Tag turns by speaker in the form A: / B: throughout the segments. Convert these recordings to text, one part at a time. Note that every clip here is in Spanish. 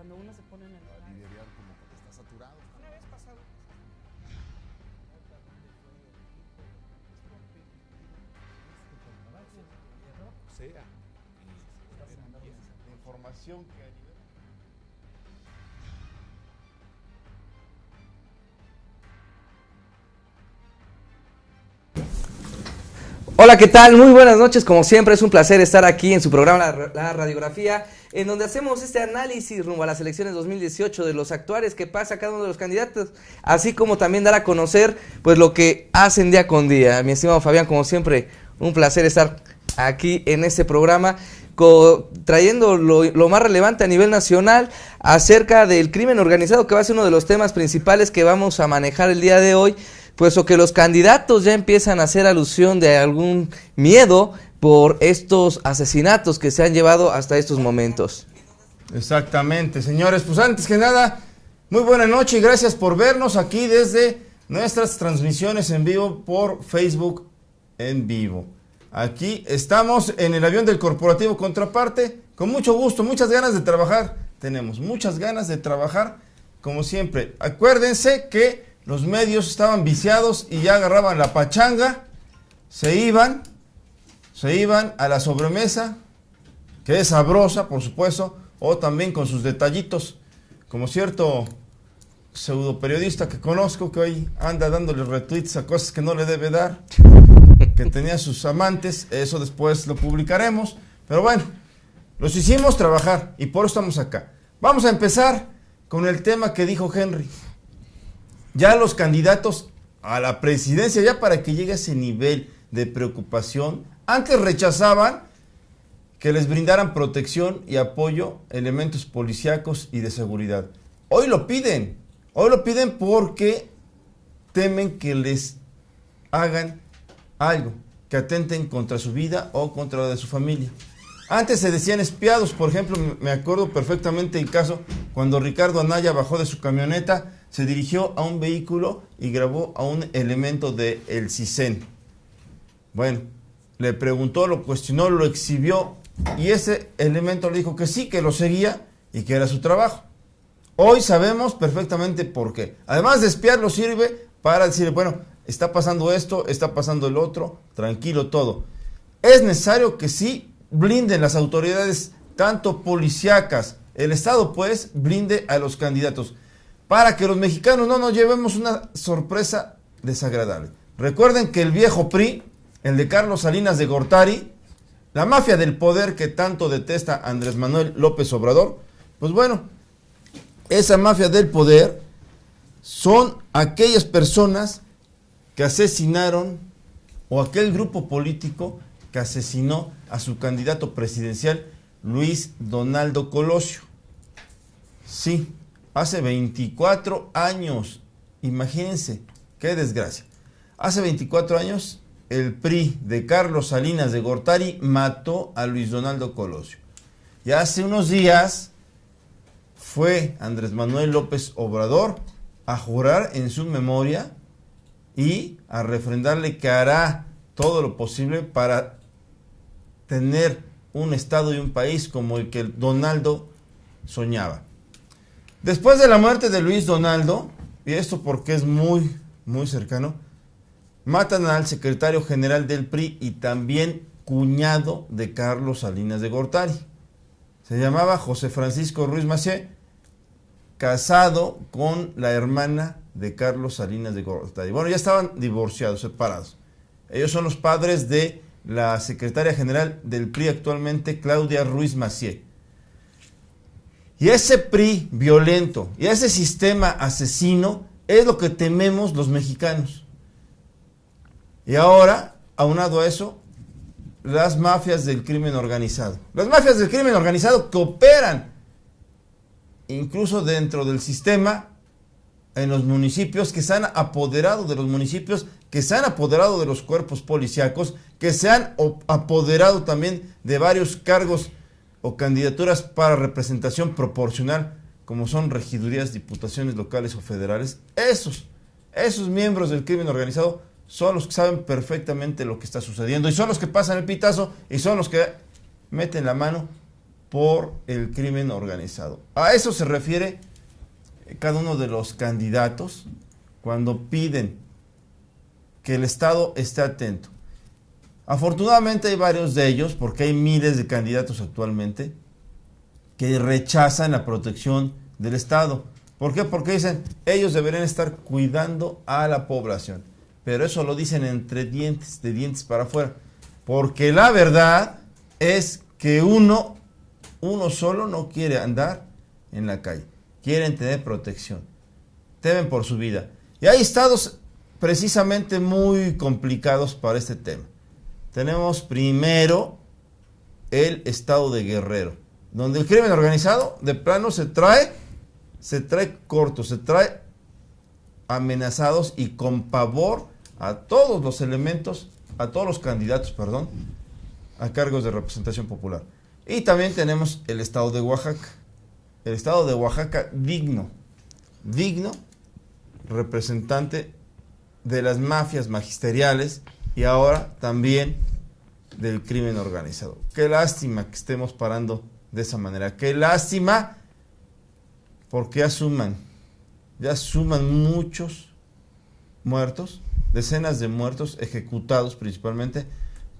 A: cuando uno se pone en el horario.
B: Liderar como que está saturado.
A: Una vez pasado.
B: Sea. La información que a nivel...
C: Hola, ¿qué tal? Muy buenas noches, como siempre es un placer estar aquí en su programa La Radiografía, en donde hacemos este análisis rumbo a las elecciones 2018 de los actuales que pasa cada uno de los candidatos, así como también dar a conocer pues lo que hacen día con día. Mi estimado Fabián, como siempre, un placer estar aquí en este programa, trayendo lo más relevante a nivel nacional acerca del crimen organizado, que va a ser uno de los temas principales que vamos a manejar el día de hoy, puesto que los candidatos ya empiezan a hacer alusión de algún miedo por estos asesinatos que se han llevado hasta estos momentos.
D: Exactamente, señores, pues antes que nada, muy buena noche y gracias por vernos aquí desde nuestras transmisiones en vivo por Facebook en vivo. Aquí estamos en el avión del Corporativo Contraparte, con mucho gusto, muchas ganas de trabajar, tenemos muchas ganas de trabajar, como siempre. Acuérdense que los medios estaban viciados y ya agarraban la pachanga, se iban a la sobremesa, que es sabrosa, por supuesto, o también con sus detallitos, como cierto pseudo periodista que conozco, que hoy anda dándole retweets a cosas que no le debe dar, que tenía sus amantes, eso después lo publicaremos, pero bueno, los hicimos trabajar y por eso estamos acá. Vamos a empezar con el tema que dijo Henry. Ya los candidatos a la presidencia, ya para que llegue a ese nivel de preocupación, antes rechazaban que les brindaran protección y apoyo elementos policíacos y de seguridad. Hoy lo piden porque temen que les hagan algo, que atenten contra su vida o contra la de su familia. Antes se decían espiados, por ejemplo, me acuerdo perfectamente el caso cuando Ricardo Anaya bajó de su camioneta, se dirigió a un vehículo y grabó a un elemento del CISEN. Bueno, le preguntó, lo cuestionó, lo exhibió y ese elemento le dijo que sí, que lo seguía y que era su trabajo. Hoy sabemos perfectamente por qué. Además de espiarlo sirve para decir, bueno, está pasando esto, está pasando el otro, tranquilo todo. Es necesario que sí blinden las autoridades, tanto policíacas, el Estado pues blinde a los candidatos, para que los mexicanos no nos llevemos una sorpresa desagradable. Recuerden que el viejo PRI, el de Carlos Salinas de Gortari, la mafia del poder que tanto detesta Andrés Manuel López Obrador, pues bueno, esa mafia del poder son aquellas personas que asesinaron, o aquel grupo político que asesinó a su candidato presidencial, Luis Donaldo Colosio. Sí, hace 24 años, imagínense, qué desgracia. Hace 24 años, el PRI de Carlos Salinas de Gortari mató a Luis Donaldo Colosio. Y hace unos días fue Andrés Manuel López Obrador a jurar en su memoria y a refrendarle que hará todo lo posible para tener un estado y un país como el que Donaldo soñaba. Después de la muerte de Luis Donaldo, y esto porque es muy, muy cercano, matan al secretario general del PRI y también cuñado de Carlos Salinas de Gortari. Se llamaba José Francisco Ruiz Massieu, casado con la hermana de Carlos Salinas de Gortari. Bueno, ya estaban divorciados, separados. Ellos son los padres de la secretaria general del PRI actualmente, Claudia Ruiz Massieu. Y ese PRI violento y ese sistema asesino es lo que tememos los mexicanos. Y ahora, aunado a eso, las mafias del crimen organizado. Las mafias del crimen organizado que operan incluso dentro del sistema, en los municipios, que se han apoderado de los municipios, que se han apoderado de los cuerpos policíacos, que se han apoderado también de varios cargos o candidaturas para representación proporcional, como son regidurías, diputaciones locales o federales. Esos miembros del crimen organizado son los que saben perfectamente lo que está sucediendo y son los que pasan el pitazo y son los que meten la mano por el crimen organizado. A eso se refiere cada uno de los candidatos cuando piden que el Estado esté atento. Afortunadamente hay varios de ellos, porque hay miles de candidatos actualmente, que rechazan la protección del Estado. ¿Por qué? Porque dicen, ellos deberían estar cuidando a la población. Pero eso lo dicen entre dientes, de dientes para afuera. Porque la verdad es que uno solo no quiere andar en la calle. Quieren tener protección. Temen por su vida. Y hay estados precisamente muy complicados para este tema. Tenemos primero el estado de Guerrero, donde el crimen organizado de plano se trae corto, se trae amenazados y con pavor a todos los elementos, a todos los candidatos, a cargos de representación popular. Y también tenemos el estado de Oaxaca. El estado de Oaxaca digno representante de las mafias magisteriales y ahora también del crimen organizado. Qué lástima que estemos parando de esa manera. Qué lástima, porque ya suman muchos muertos, decenas de muertos ejecutados principalmente,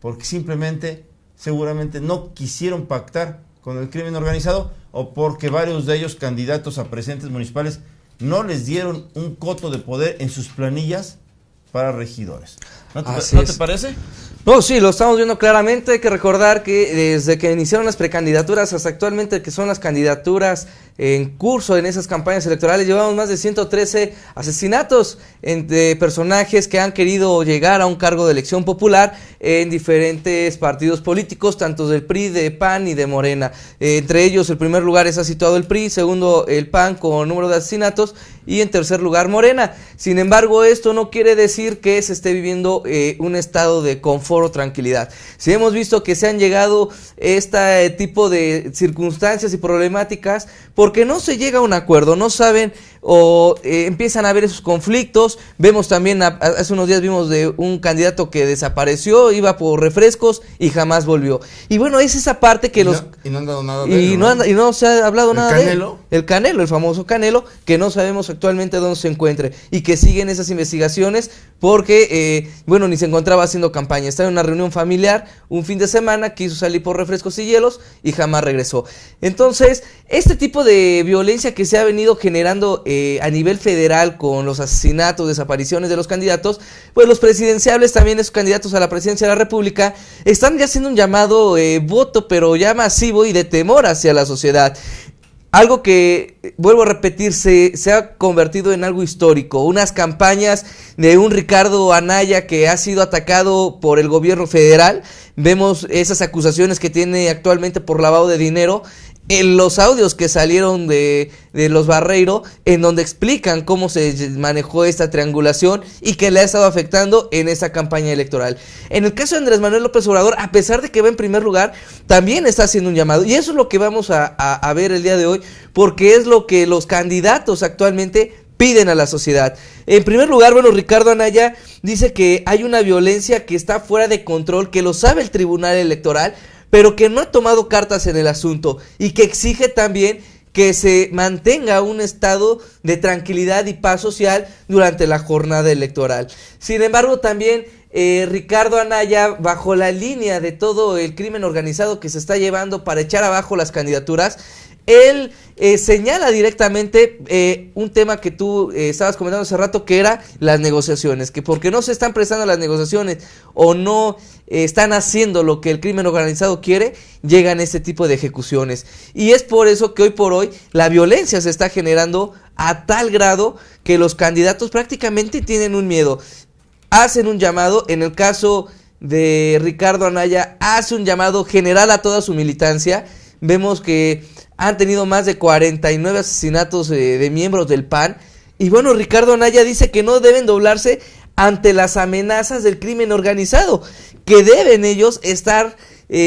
D: porque seguramente no quisieron pactar con el crimen organizado o porque varios de ellos, candidatos a presidentes municipales, no les dieron un coto de poder en sus planillas para regidores. ¿No te parece?
C: No, sí, lo estamos viendo claramente. Hay que recordar que desde que iniciaron las precandidaturas hasta actualmente, que son las candidaturas en curso en esas campañas electorales, llevamos más de 113 asesinatos de personajes que han querido llegar a un cargo de elección popular en diferentes partidos políticos, tanto del PRI, de PAN y de Morena. Entre ellos, el primer lugar está situado el PRI, segundo el PAN con número de asesinatos y en tercer lugar Morena. Sin embargo, esto no quiere decir que se esté viviendo un estado de confort o tranquilidad. Si hemos visto que se han llegado este tipo de circunstancias y problemáticas porque no se llega a un acuerdo, no saben o empiezan a haber esos conflictos. Vemos también, hace unos días vimos de un candidato que desapareció, iba por refrescos y jamás volvió. Y bueno, es esa parte que
D: y no han dado nada de él,
C: y no se ha hablado nada
D: Canelo.
C: de él. El Canelo, el famoso Canelo, que no sabemos actualmente dónde se encuentre y que siguen esas investigaciones porque, ni se encontraba haciendo campaña. Estaba en una reunión familiar un fin de semana, quiso salir por refrescos y hielos y jamás regresó. Entonces, este tipo de violencia que se ha venido generando a nivel federal con los asesinatos, desapariciones de los candidatos, pues los presidenciables, también esos candidatos a la presidencia de la República, están ya haciendo un llamado voto, pero ya masivo y de temor hacia la sociedad. Algo que, vuelvo a repetir, se ha convertido en algo histórico. Unas campañas de un Ricardo Anaya que ha sido atacado por el gobierno federal. Vemos esas acusaciones que tiene actualmente por lavado de dinero. En los audios que salieron de los Barreiro, en donde explican cómo se manejó esta triangulación y que le ha estado afectando en esta campaña electoral. En el caso de Andrés Manuel López Obrador, a pesar de que va en primer lugar, también está haciendo un llamado. Y eso es lo que vamos a ver el día de hoy, porque es lo que los candidatos actualmente piden a la sociedad. En primer lugar, Ricardo Anaya dice que hay una violencia que está fuera de control, que lo sabe el Tribunal Electoral, pero que no ha tomado cartas en el asunto y que exige también que se mantenga un estado de tranquilidad y paz social durante la jornada electoral. Sin embargo, también Ricardo Anaya, bajo la línea de todo el crimen organizado que se está llevando para echar abajo las candidaturas, él señala directamente un tema que tú estabas comentando hace rato, que era las negociaciones, que porque no se están prestando las negociaciones o no están haciendo lo que el crimen organizado quiere, llegan este tipo de ejecuciones. Y es por eso que hoy por hoy la violencia se está generando a tal grado que los candidatos prácticamente tienen un miedo. Hacen un llamado, en el caso de Ricardo Anaya, hace un llamado general a toda su militancia. Vemos que han tenido más de 49 asesinatos de miembros del PAN. Y Ricardo Anaya dice que no deben doblarse ante las amenazas del crimen organizado, que deben ellos estar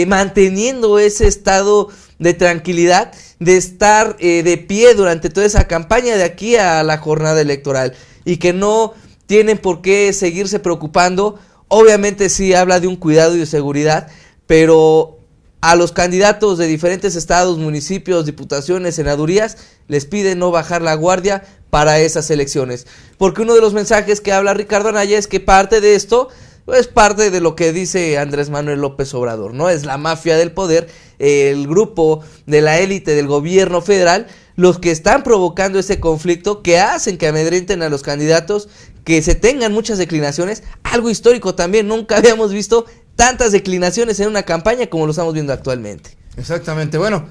C: manteniendo ese estado de tranquilidad, de estar de pie durante toda esa campaña de aquí a la jornada electoral, y que no tienen por qué seguirse preocupando. Obviamente sí habla de un cuidado y de seguridad, pero a los candidatos de diferentes estados, municipios, diputaciones, senadurías, les pide no bajar la guardia para esas elecciones. Porque uno de los mensajes que habla Ricardo Anaya es que parte de esto es parte de lo que dice Andrés Manuel López Obrador, ¿no? Es la mafia del poder, el grupo de la élite del gobierno federal, los que están provocando ese conflicto, que hacen que amedrenten a los candidatos, que se tengan muchas declinaciones, algo histórico también, nunca habíamos visto tantas declinaciones en una campaña como lo estamos viendo actualmente.
D: Exactamente, bueno,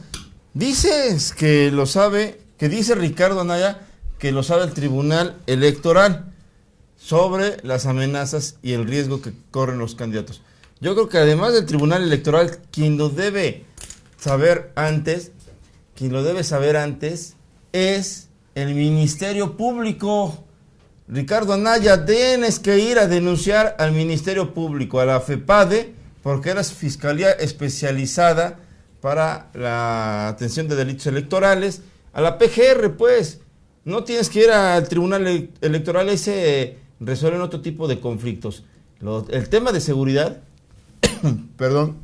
D: dices que lo sabe, que dice Ricardo Anaya que lo sabe el Tribunal Electoral sobre las amenazas y el riesgo que corren los candidatos. Yo creo que además del Tribunal Electoral, quien lo debe saber antes es el Ministerio Público. Ricardo Anaya, tienes que ir a denunciar al Ministerio Público, a la FEPADE, porque eres Fiscalía Especializada para la Atención de Delitos Electorales, a la PGR, pues. No tienes que ir al Tribunal Electoral, ese resuelven otro tipo de conflictos. El tema de seguridad, perdón,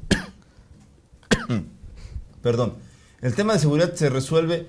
D: el tema de seguridad se resuelve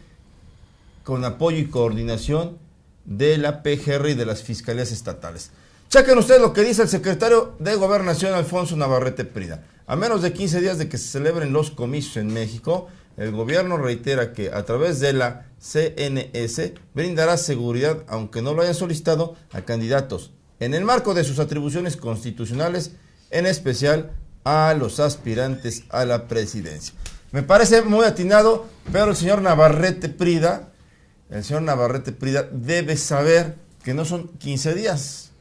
D: con apoyo y coordinación de la PGR y de las fiscalías estatales. Chequen ustedes lo que dice el secretario de Gobernación, Alfonso Navarrete Prida. A menos de 15 días de que se celebren los comicios en México, el gobierno reitera que a través de la CNS brindará seguridad, aunque no lo hayan solicitado, a candidatos, en el marco de sus atribuciones constitucionales, en especial a los aspirantes a la presidencia. Me parece muy atinado, pero el señor Navarrete Prida debe saber que no son 15 días,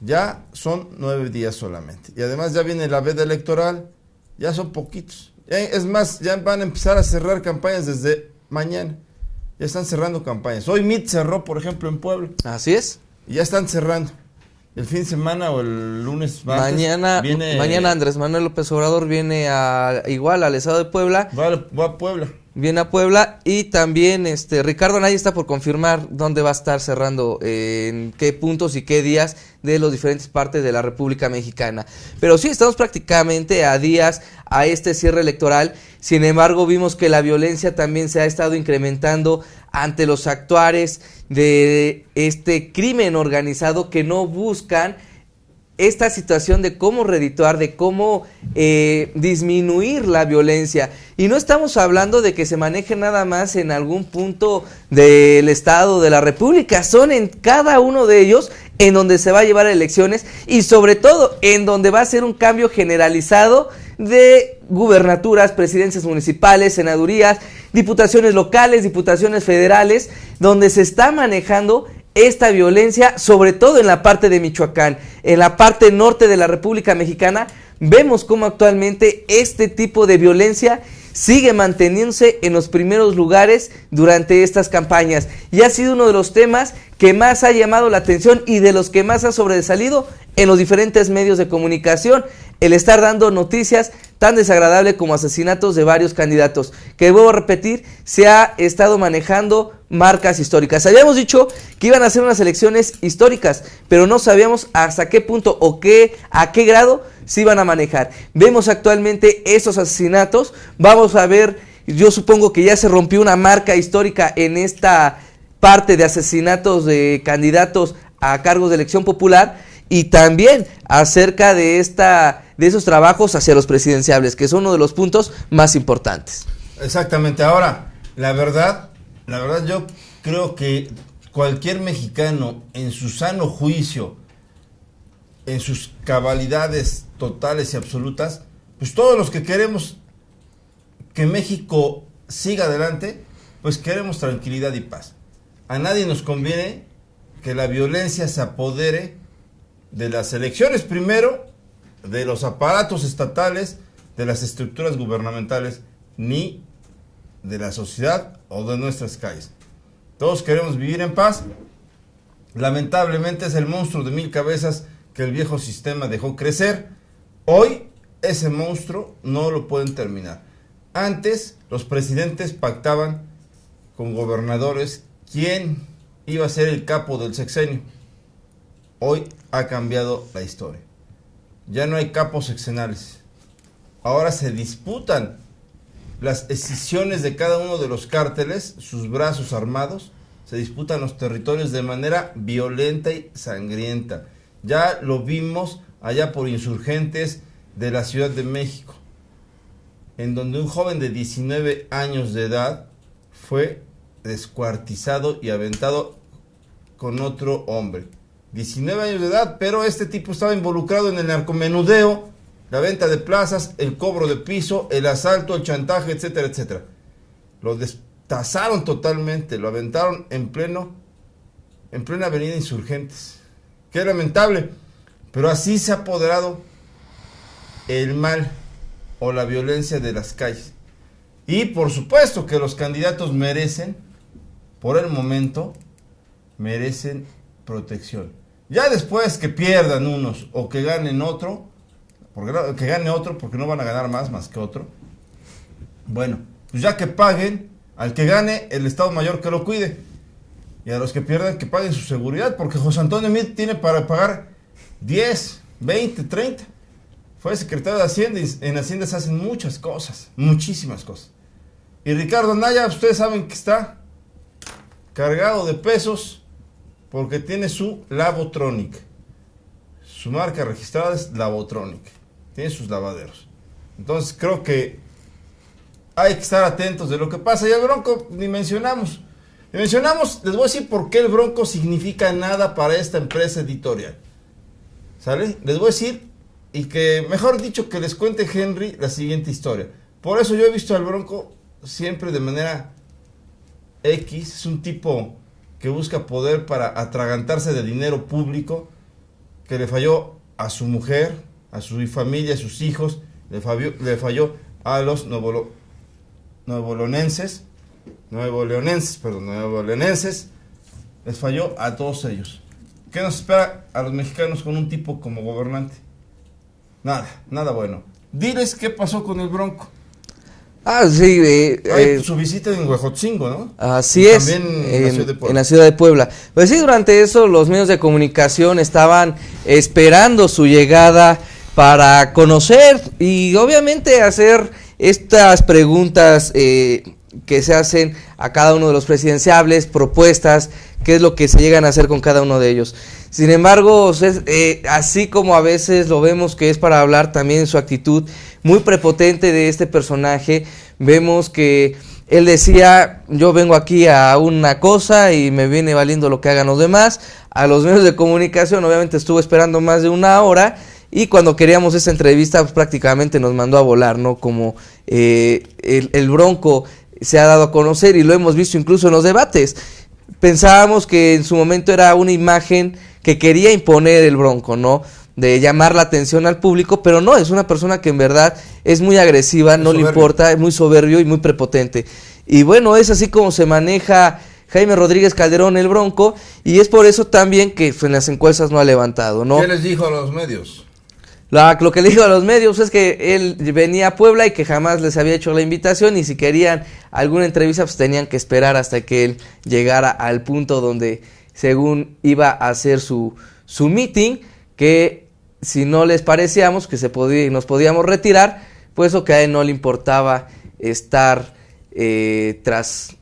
D: ya son 9 días solamente. Y además ya viene la veda electoral, ya son poquitos. Es más, ya van a empezar a cerrar campañas desde mañana. Ya están cerrando campañas. Hoy MIT cerró, por ejemplo, en Puebla.
C: Así es.
D: Y ya están cerrando. El fin de semana o el lunes martes,
C: mañana Andrés Manuel López Obrador viene igual al estado de Puebla.
D: Va a Puebla.
C: Viene a Puebla y también Ricardo Anaya está por confirmar dónde va a estar cerrando, en qué puntos y qué días de las diferentes partes de la República Mexicana. Pero sí, estamos prácticamente a días a este cierre electoral. Sin embargo, vimos que la violencia también se ha estado incrementando ante los actuares de este crimen organizado que no buscan esta situación de cómo redituar, de cómo disminuir la violencia. Y no estamos hablando de que se maneje nada más en algún punto del estado de la república, son en cada uno de ellos en donde se va a llevar a elecciones y sobre todo en donde va a ser un cambio generalizado de gubernaturas, presidencias municipales, senadurías, diputaciones locales, diputaciones federales, donde se está manejando esta violencia, sobre todo en la parte de Michoacán, en la parte norte de la República Mexicana. Vemos cómo actualmente este tipo de violencia sigue manteniéndose en los primeros lugares durante estas campañas y ha sido uno de los temas que más ha llamado la atención y de los que más ha sobresalido en los diferentes medios de comunicación, el estar dando noticias tan desagradables como asesinatos de varios candidatos, que vuelvo a repetir, se ha estado manejando marcas históricas. Habíamos dicho que iban a ser unas elecciones históricas, pero no sabíamos hasta qué punto o a qué grado se iban a manejar. Vemos actualmente esos asesinatos, vamos a ver, yo supongo que ya se rompió una marca histórica en esta parte de asesinatos de candidatos a cargos de elección popular y también acerca de esos trabajos hacia los presidenciables, que son uno de los puntos más importantes.
D: Exactamente. Ahora, la verdad yo creo que cualquier mexicano en su sano juicio, en sus cabalidades totales y absolutas, pues todos los que queremos que México siga adelante, pues queremos tranquilidad y paz. A nadie nos conviene que la violencia se apodere de las elecciones primero, de los aparatos estatales, de las estructuras gubernamentales, ni de la sociedad o de nuestras calles. Todos queremos vivir en paz. Lamentablemente es el monstruo de 1000 cabezas que el viejo sistema dejó crecer. Hoy ese monstruo no lo pueden terminar. Antes los presidentes pactaban con gobernadores quién iba a ser el capo del sexenio. Hoy ha cambiado la historia. Ya no hay capos sexenales. ahora se disputan las escisiones de cada uno de los cárteles, sus brazos armados, se disputan los territorios de manera violenta y sangrienta. Ya lo vimos allá por Insurgentes de la Ciudad de México, en donde un joven de 19 años de edad fue descuartizado y aventado con otro hombre. 19 años de edad, pero este tipo estaba involucrado en el narcomenudeo, la venta de plazas, el cobro de piso, el asalto, el chantaje, etcétera, etcétera. Lo destazaron totalmente, lo aventaron en plena avenida Insurgentes. Qué lamentable, pero así se ha apoderado el mal o la violencia de las calles. Y por supuesto que los candidatos merecen, por el momento, merecen protección. Ya después que pierdan unos o que ganen otro, que gane otro porque no van a ganar más que otro, bueno, pues ya que paguen, al que gane el Estado Mayor que lo cuide, y a los que pierdan que paguen su seguridad, porque José Antonio Meade tiene para pagar 10, 20, 30. Fue secretario de Hacienda y en Hacienda se hacen muchas cosas, muchísimas cosas. Y Ricardo Anaya, ustedes saben que está cargado de pesos porque tiene su Lavotronic. Su marca registrada es Lavotronic. Tiene sus lavaderos. Entonces creo que hay que estar atentos de lo que pasa. Y el Bronco ni mencionamos. Les voy a decir por qué el Bronco significa nada para esta empresa editorial. ¿Sale? Les voy a decir, y que mejor dicho que les cuente Henry la siguiente historia. Por eso yo he visto al Bronco siempre de manera X. Es un tipo que busca poder para atragantarse de dinero público, que le falló a su mujer, a su familia, a sus hijos, le falló a los nuevoleonenses, les falló a todos ellos. ¿Qué nos espera a los mexicanos con un tipo como gobernante? Nada bueno. Diles qué pasó con el Bronco.
C: Sí,
D: Su visita en Huejotzingo, ¿no?
C: Así
D: y
C: es,
D: también
C: en la ciudad de Puebla. Pues sí, durante eso los medios de comunicación estaban esperando su llegada para conocer y obviamente hacer estas preguntas que se hacen a cada uno de los presidenciables, propuestas, qué es lo que se llegan a hacer con cada uno de ellos. Sin embargo, así como a veces lo vemos que es para hablar, también su actitud muy prepotente de este personaje, vemos que él decía, yo vengo aquí a una cosa y me viene valiendo lo que hagan los demás. A los medios de comunicación obviamente estuvo esperando más de una hora y cuando queríamos esta entrevista pues, prácticamente nos mandó a volar, ¿no? Como el Bronco se ha dado a conocer y lo hemos visto incluso en los debates. Pensábamos que en su momento era una imagen que quería imponer el Bronco, ¿no? De llamar la atención al público, pero no, es una persona que en verdad es muy agresiva, no le importa, es muy soberbio y muy prepotente. Y bueno, es así como se maneja Jaime Rodríguez Calderón, el Bronco, y es por eso también que en las encuestas no ha levantado, ¿no?
D: ¿Qué les dijo a los medios?
C: Lo que le dijo a los medios es que él venía a Puebla y que jamás les había hecho la invitación y si querían alguna entrevista pues tenían que esperar hasta que él llegara al punto donde según iba a hacer su meeting, que si no les parecíamos que nos podíamos retirar, pues o que a él no le importaba estar tras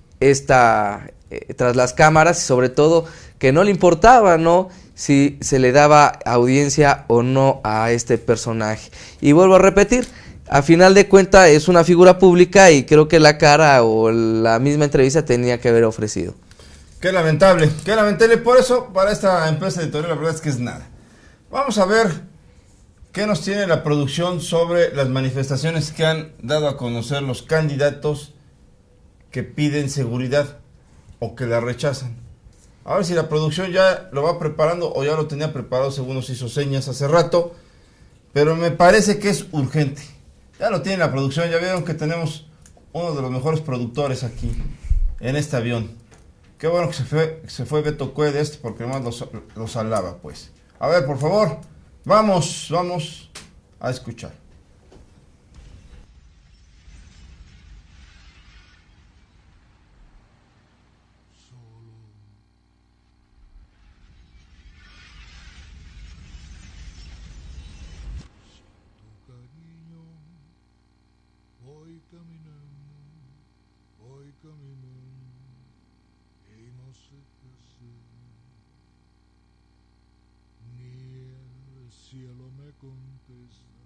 C: las cámaras y sobre todo que no le importaba, ¿no? Si se le daba audiencia o no a este personaje. Y vuelvo a repetir, a final de cuentas es una figura pública y creo que la cara o la misma entrevista tenía que haber ofrecido.
D: Qué lamentable, por eso para esta empresa editorial la verdad es que es nada. Vamos a ver qué nos tiene la producción sobre las manifestaciones que han dado a conocer los candidatos que piden seguridad o que la rechazan. A ver si la producción ya lo va preparando o ya lo tenía preparado según nos hizo señas hace rato, pero me parece que es urgente. Ya lo tiene la producción, ya vieron que tenemos uno de los mejores productores aquí en este avión. Qué bueno que se fue Beto Cue de porque nomás los alaba, pues. A ver, por favor, vamos a escuchar.
E: voy caminando y no sé qué hacer, ni el cielo me contesta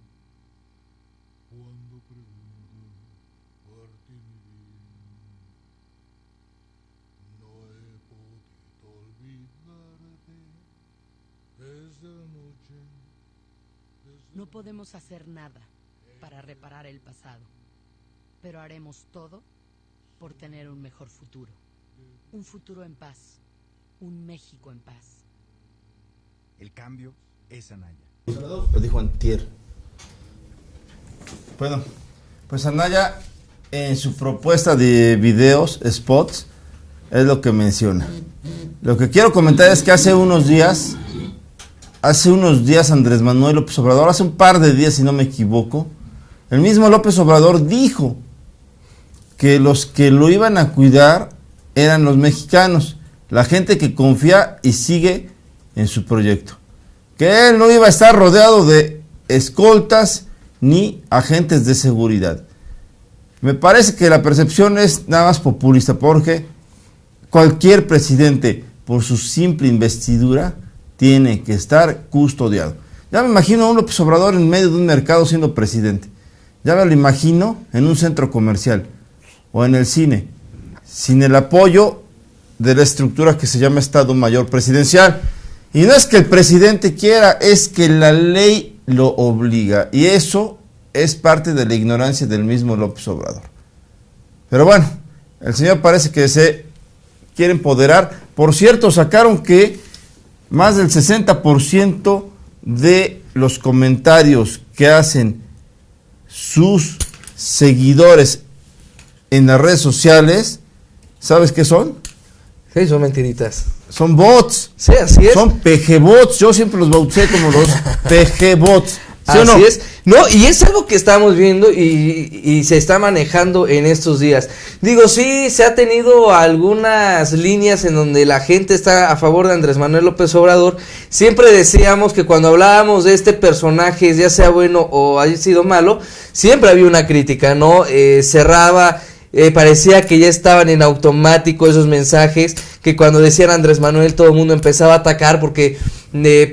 E: cuando pregunto por ti, mi vida. No he podido olvidarte desde la noche.
F: No podemos hacer nada para reparar el pasado, pero haremos todo por tener un mejor futuro. Un futuro en paz, un México en paz.
G: El cambio es Anaya.
D: Lo dijo antier. Bueno, pues Anaya en su propuesta de videos, spots, es lo que menciona. Lo que quiero comentar es que hace unos días Andrés Manuel López Obrador, hace un par de días si no me equivoco, el mismo López Obrador dijo que los que lo iban a cuidar eran los mexicanos, la gente que confía y sigue en su proyecto. Que él no iba a estar rodeado de escoltas ni agentes de seguridad. Me parece que la percepción es nada más populista, porque cualquier presidente, por su simple investidura, tiene que estar custodiado. Ya me imagino a un López Obrador en medio de un mercado siendo presidente. Ya me lo imagino en un centro comercial o en el cine, sin el apoyo de la estructura que se llama Estado Mayor Presidencial. Y no es que el presidente quiera, es que la ley lo obliga. Y eso es parte de la ignorancia del mismo López Obrador. Pero bueno, el señor parece que se quiere empoderar. Por cierto, sacaron que más del 60% de los comentarios que hacen sus seguidores en las redes sociales, ¿sabes qué son?
C: Sí, son mentiritas.
D: Son bots.
C: Sí, así es.
D: Son PG-bots. Yo siempre los bauticé como los PG-bots. ¿Sí o no?
C: Así es. No, y es algo que estamos viendo y se está manejando en estos días. Digo, sí, se ha tenido algunas líneas en donde la gente está a favor de Andrés Manuel López Obrador. Siempre decíamos que cuando hablábamos de este personaje, ya sea bueno o haya sido malo, siempre había una crítica, ¿no? Cerraba... parecía que ya estaban en automático esos mensajes, que cuando decían Andrés Manuel todo el mundo empezaba a atacar porque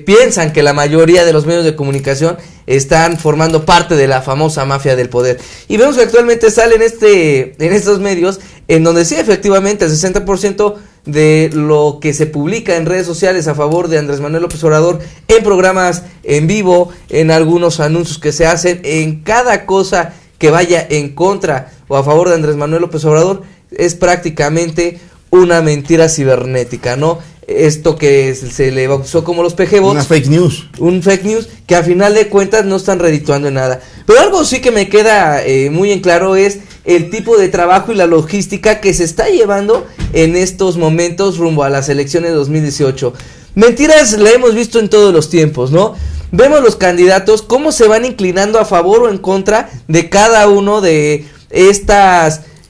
C: piensan que la mayoría de los medios de comunicación están formando parte de la famosa mafia del poder. Y vemos que actualmente sale en estos medios en donde sí, efectivamente, el 60% de lo que se publica en redes sociales a favor de Andrés Manuel López Obrador, en programas en vivo, en algunos anuncios que se hacen, en cada cosa que vaya en contra o a favor de Andrés Manuel López Obrador, es prácticamente una mentira cibernética, ¿no? Esto que se le bautizó como los PG-bots.
D: Una fake news.
C: Un fake news que a final de cuentas no están redituando en nada. Pero algo sí que me queda muy en claro es el tipo de trabajo y la logística que se está llevando en estos momentos rumbo a las elecciones de 2018. Mentiras la hemos visto en todos los tiempos, ¿no? Vemos los candidatos cómo se van inclinando a favor o en contra de cada uno de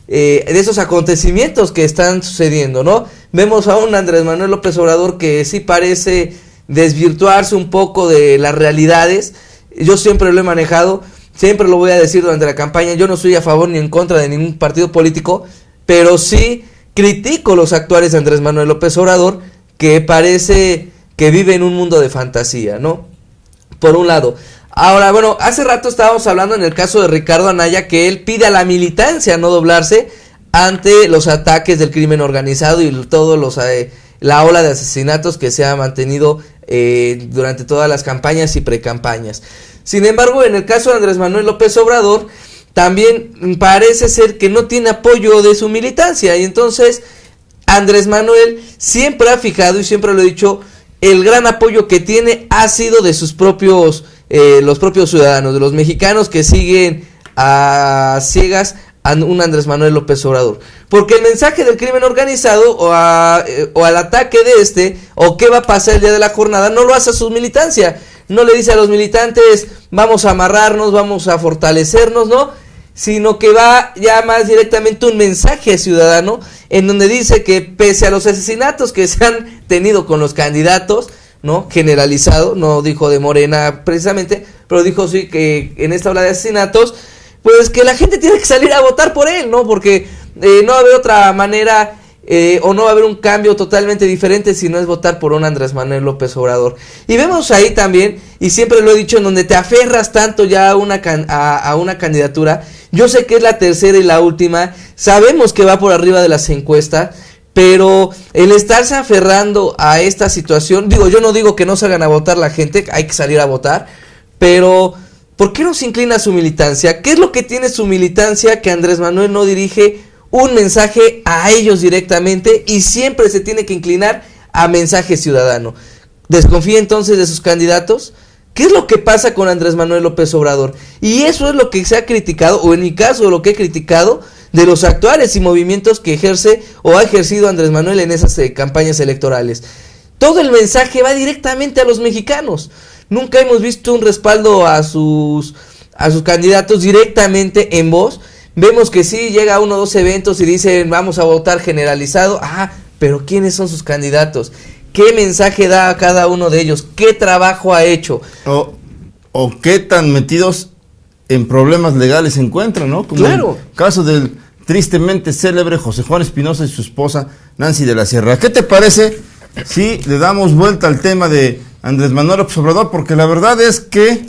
C: esos acontecimientos que están sucediendo, ¿no? Vemos a un Andrés Manuel López Obrador que sí parece desvirtuarse un poco de las realidades. Yo siempre lo he manejado, siempre lo voy a decir durante la campaña, yo no estoy a favor ni en contra de ningún partido político, pero sí critico los actuales de Andrés Manuel López Obrador, que parece que vive en un mundo de fantasía, ¿no? Por un lado. Ahora, bueno, hace rato estábamos hablando en el caso de Ricardo Anaya, que él pide a la militancia no doblarse ante los ataques del crimen organizado y todos la ola de asesinatos que se ha mantenido durante todas las campañas y precampañas. Sin embargo, en el caso de Andrés Manuel López Obrador, también parece ser que no tiene apoyo de su militancia, y entonces Andrés Manuel siempre ha fijado, y siempre lo he dicho, el gran apoyo que tiene ha sido de sus propios los propios ciudadanos, de los mexicanos que siguen a ciegas a un Andrés Manuel López Obrador, porque el mensaje del crimen organizado o al ataque de o qué va a pasar el día de la jornada no lo hace a su militancia, no le dice a los militantes vamos a amarrarnos, vamos a fortalecernos, no, sino que va ya más directamente un mensaje ciudadano en donde dice que pese a los asesinatos que se han tenido con los candidatos, ¿no? Generalizado, no dijo de Morena precisamente, pero dijo sí que en esta ola de asesinatos pues que la gente tiene que salir a votar por él, ¿no? Porque no va a haber otra manera o no va a haber un cambio totalmente diferente si no es votar por un Andrés Manuel López Obrador. Y vemos ahí también, y siempre lo he dicho, en donde te aferras tanto ya a una candidatura. Yo sé que es la tercera y la última, sabemos que va por arriba de las encuestas, pero el estarse aferrando a esta situación, digo, yo no digo que no salgan a votar la gente, hay que salir a votar, pero ¿por qué no se inclina su militancia? ¿Qué es lo que tiene su militancia que Andrés Manuel no dirige un mensaje a ellos directamente y siempre se tiene que inclinar a mensaje ciudadano? ¿Desconfía entonces de sus candidatos? ¿Qué es lo que pasa con Andrés Manuel López Obrador? Y eso es lo que se ha criticado, o en mi caso lo que he criticado, de los actuales y movimientos que ejerce o ha ejercido Andrés Manuel en esas campañas electorales. Todo el mensaje va directamente a los mexicanos. Nunca hemos visto un respaldo a sus candidatos directamente en voz. Vemos que sí, llega a 1 o 2 eventos y dicen vamos a votar generalizado. Pero ¿quiénes son sus candidatos? ¿Qué mensaje da a cada uno de ellos? ¿Qué trabajo ha hecho?
D: O qué tan metidos en problemas legales se encuentran, ¿no? Como
C: claro.
D: El caso del tristemente célebre José Juan Espinosa y su esposa Nancy de la Sierra. ¿Qué te parece si le damos vuelta al tema de Andrés Manuel López Obrador? Porque la verdad es que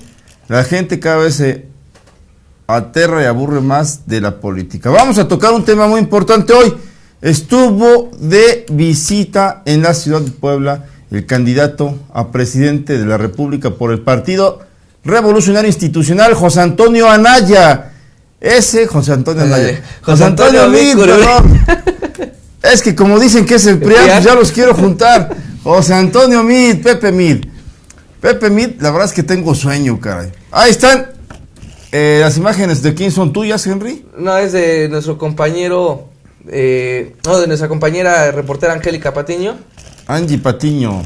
D: la gente cada vez se aterra y aburre más de la política. Vamos a tocar un tema muy importante hoy. Estuvo de visita en la ciudad de Puebla el candidato a presidente de la República por el Partido Revolucionario Institucional, José Antonio Anaya. José Antonio Meade, perdón. Es que como dicen que es el PRIAN, pues ya los quiero juntar. José Antonio Meade, Pepe Meade, la verdad es que tengo sueño, caray. Ahí están las imágenes. ¿De quién son tuyas, Henry?
C: No, es de nuestro compañero, de nuestra compañera reportera Angélica Patiño.
D: Angie Patiño,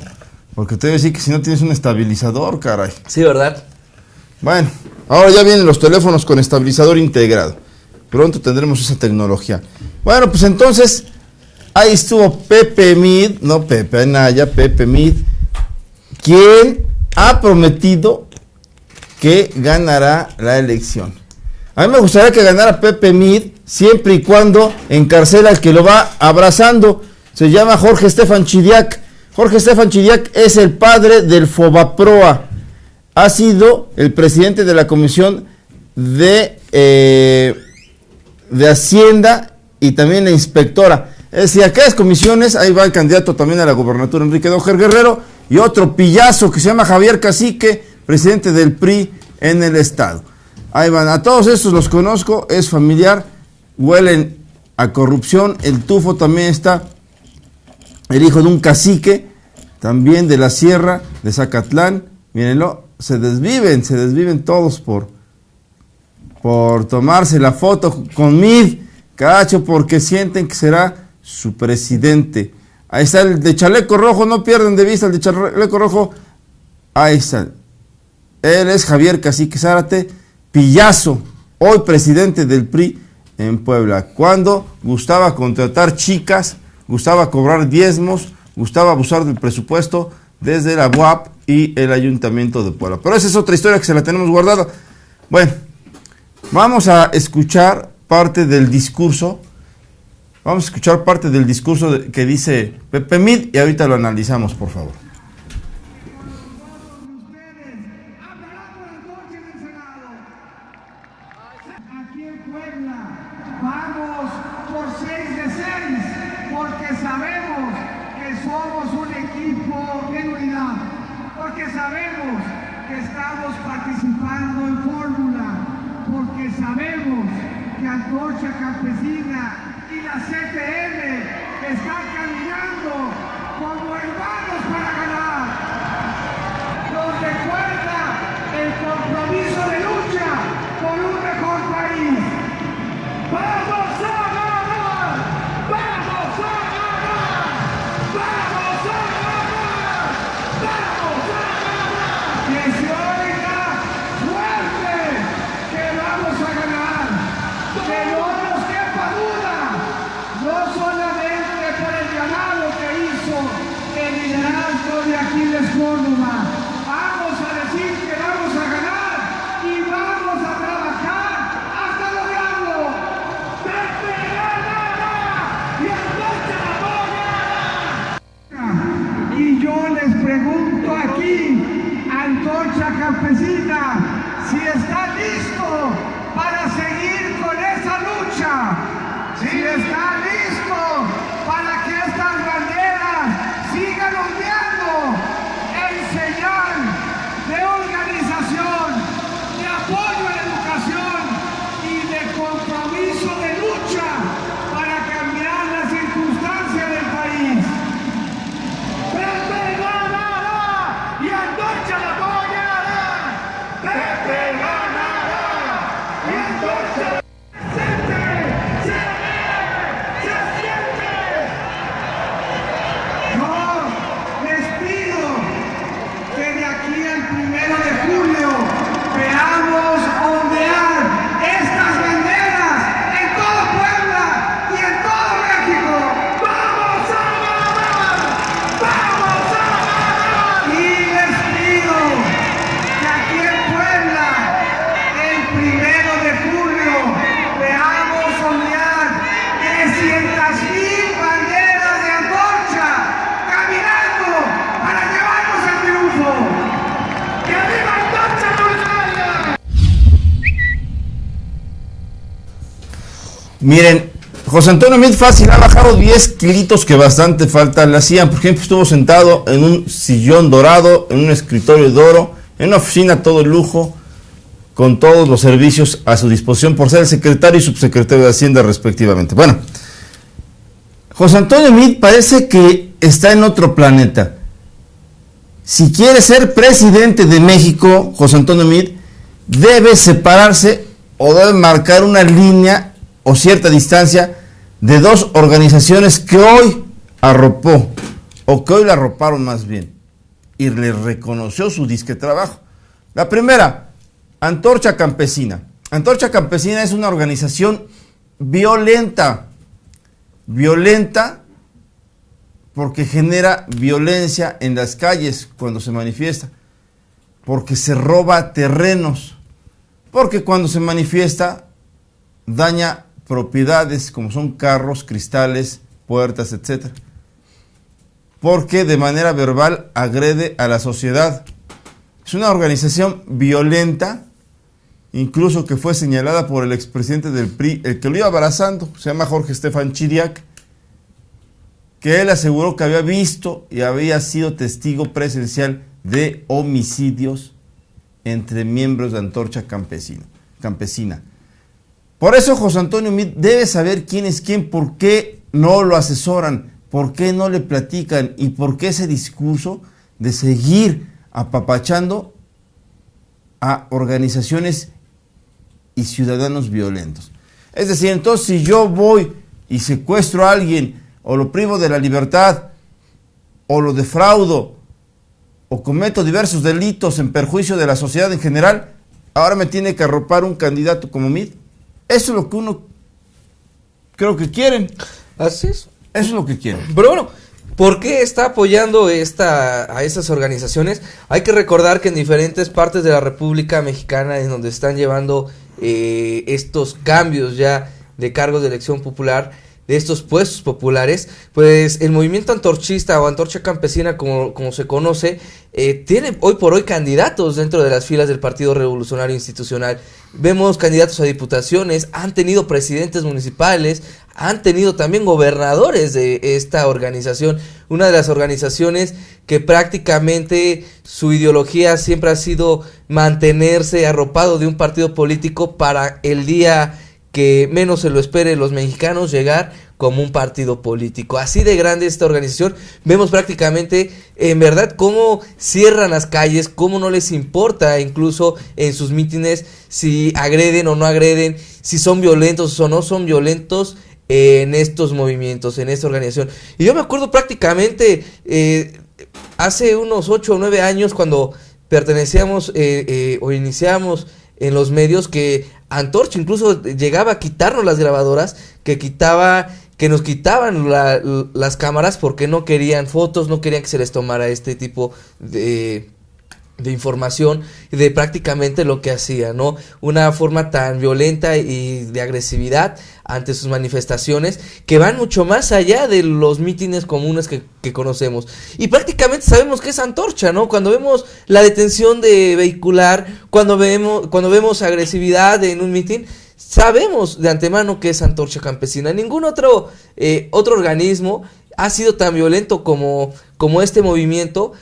D: porque te voy a decir que si no tienes un estabilizador, caray.
C: Sí, ¿verdad?
D: Bueno, ahora ya vienen los teléfonos con estabilizador integrado. Pronto tendremos esa tecnología. Bueno, pues entonces, ahí estuvo Pepe Meade, no Pepe Anaya, Pepe Meade, quien ha prometido que ganará la elección. A mí me gustaría que ganara Pepe Meade, siempre y cuando encarcela al que lo va abrazando. Se llama Jorge Estefan Chidiac. Jorge Estefan Chidiac es el padre del Fobaproa. Ha sido el presidente de la Comisión de Hacienda y también la inspectora. Es decir, aquellas comisiones, ahí va el candidato también a la gobernatura, Enrique Doher Guerrero, y otro pillazo que se llama Javier Cacique, presidente del PRI en el estado. Ahí van, a todos estos los conozco, es familiar, huelen a corrupción. El Tufo también está, el hijo de un cacique, también de la sierra de Zacatlán. Mírenlo, se desviven todos por tomarse la foto con Meade, cacho, porque sienten que será su presidente. Ahí está el de chaleco rojo, no pierdan de vista el de chaleco rojo. Ahí está. Él es Javier Cacique Zárate, pillazo, hoy presidente del PRI en Puebla. Cuando gustaba contratar chicas, gustaba cobrar diezmos, gustaba abusar del presupuesto desde la UAP y el Ayuntamiento de Puebla. Pero esa es otra historia que se la tenemos guardada. Bueno, vamos a escuchar parte del discurso. Vamos a escuchar parte del discurso que dice Pepe Meade y ahorita lo analizamos, por favor.
H: Aquí en Puebla vamos por 6 de 6 porque sabemos que somos un equipo de unidad, porque sabemos que estamos participando en fórmula, porque sabemos que Antorcha Campesina y la CTM están caminando como hermanos para ganar. Nos recuerda el compromiso de lucha por un mejor país. ¡Vamos a ganar! ¡Vamos a ganar! ¡Vamos a ganar! ¡Vamos a ganar! ¡Que se oiga fuerte que vamos a ganar! ¡Que no nos quepa duda! No solamente por el ganado que hizo el liderazgo de Aquiles Córdoba. Vamos a decir que vamos a ganar y vamos a trabajar hasta está listo para que estas banderas sigan ondeando en señal de organización, de apoyo a la educación y de compromiso de lucha para cambiar las circunstancias del país. ¡Pepe ganará! ¡Y Antorcha la apoyará! ¡Pepe ganará! ¡Y Antorcha!
D: Miren, José Antonio Meade fácil ha bajado 10 kilitos que bastante falta le hacían. Por ejemplo, estuvo sentado en un sillón dorado, en un escritorio de oro, en una oficina todo lujo, con todos los servicios a su disposición por ser el secretario y subsecretario de Hacienda respectivamente. Bueno, José Antonio Meade parece que está en otro planeta. Si quiere ser presidente de México, José Antonio Meade debe separarse o debe marcar una línea o cierta distancia de dos organizaciones que hoy arropó, o que hoy la arroparon más bien, y le reconoció su disque trabajo. La primera, Antorcha Campesina. Antorcha Campesina es una organización violenta porque genera violencia en las calles cuando se manifiesta, porque se roba terrenos, porque cuando se manifiesta daña propiedades como son carros, cristales, puertas, etc. Porque de manera verbal agrede a la sociedad. Es una organización violenta, incluso que fue señalada por el expresidente del PRI, el que lo iba abrazando, se llama Jorge Estefan Chiriac, que él aseguró que había visto y había sido testigo presencial de homicidios entre miembros de Antorcha Campesina. Por eso José Antonio Meade debe saber quién es quién, por qué no lo asesoran, por qué no le platican y por qué ese discurso de seguir apapachando a organizaciones y ciudadanos violentos. Es decir, entonces si yo voy y secuestro a alguien o lo privo de la libertad o lo defraudo o cometo diversos delitos en perjuicio de la sociedad en general, ahora me tiene que arropar un candidato como Meade. Eso es lo que uno creo que quieren.
C: Así es.
D: Eso es lo que quieren.
C: Pero bueno, ¿por qué está apoyando a esas organizaciones? Hay que recordar que en diferentes partes de la República Mexicana, en donde están llevando estos cambios ya de cargos de elección popular, de estos puestos populares, pues el movimiento antorchista o Antorcha Campesina, como se conoce, tiene hoy por hoy candidatos dentro de las filas del Partido Revolucionario Institucional. Vemos candidatos a diputaciones, han tenido presidentes municipales, han tenido también gobernadores de esta organización, una de las organizaciones que prácticamente su ideología siempre ha sido mantenerse arropado de un partido político para el día que menos se lo espere los mexicanos llegar como un partido político. Así de grande esta organización. Vemos prácticamente en verdad cómo cierran las calles, cómo no les importa incluso en sus mítines si agreden o no agreden, si son violentos o no son violentos en estos movimientos, en esta organización. Y yo me acuerdo prácticamente hace unos 8 o 9 años cuando pertenecíamos o iniciamos en los medios, que Antorcha incluso llegaba a quitarnos las grabadoras, que nos quitaban las cámaras porque no querían fotos, no querían que se les tomara este tipo de información de prácticamente lo que hacía, ¿no? Una forma tan violenta y de agresividad ante sus manifestaciones que van mucho más allá de los mítines comunes que conocemos. Y prácticamente sabemos que es Antorcha, ¿no? Cuando vemos la detención de vehicular, cuando vemos agresividad en un mítin, sabemos de antemano que es Antorcha Campesina. Ningún otro organismo ha sido tan violento como este movimiento,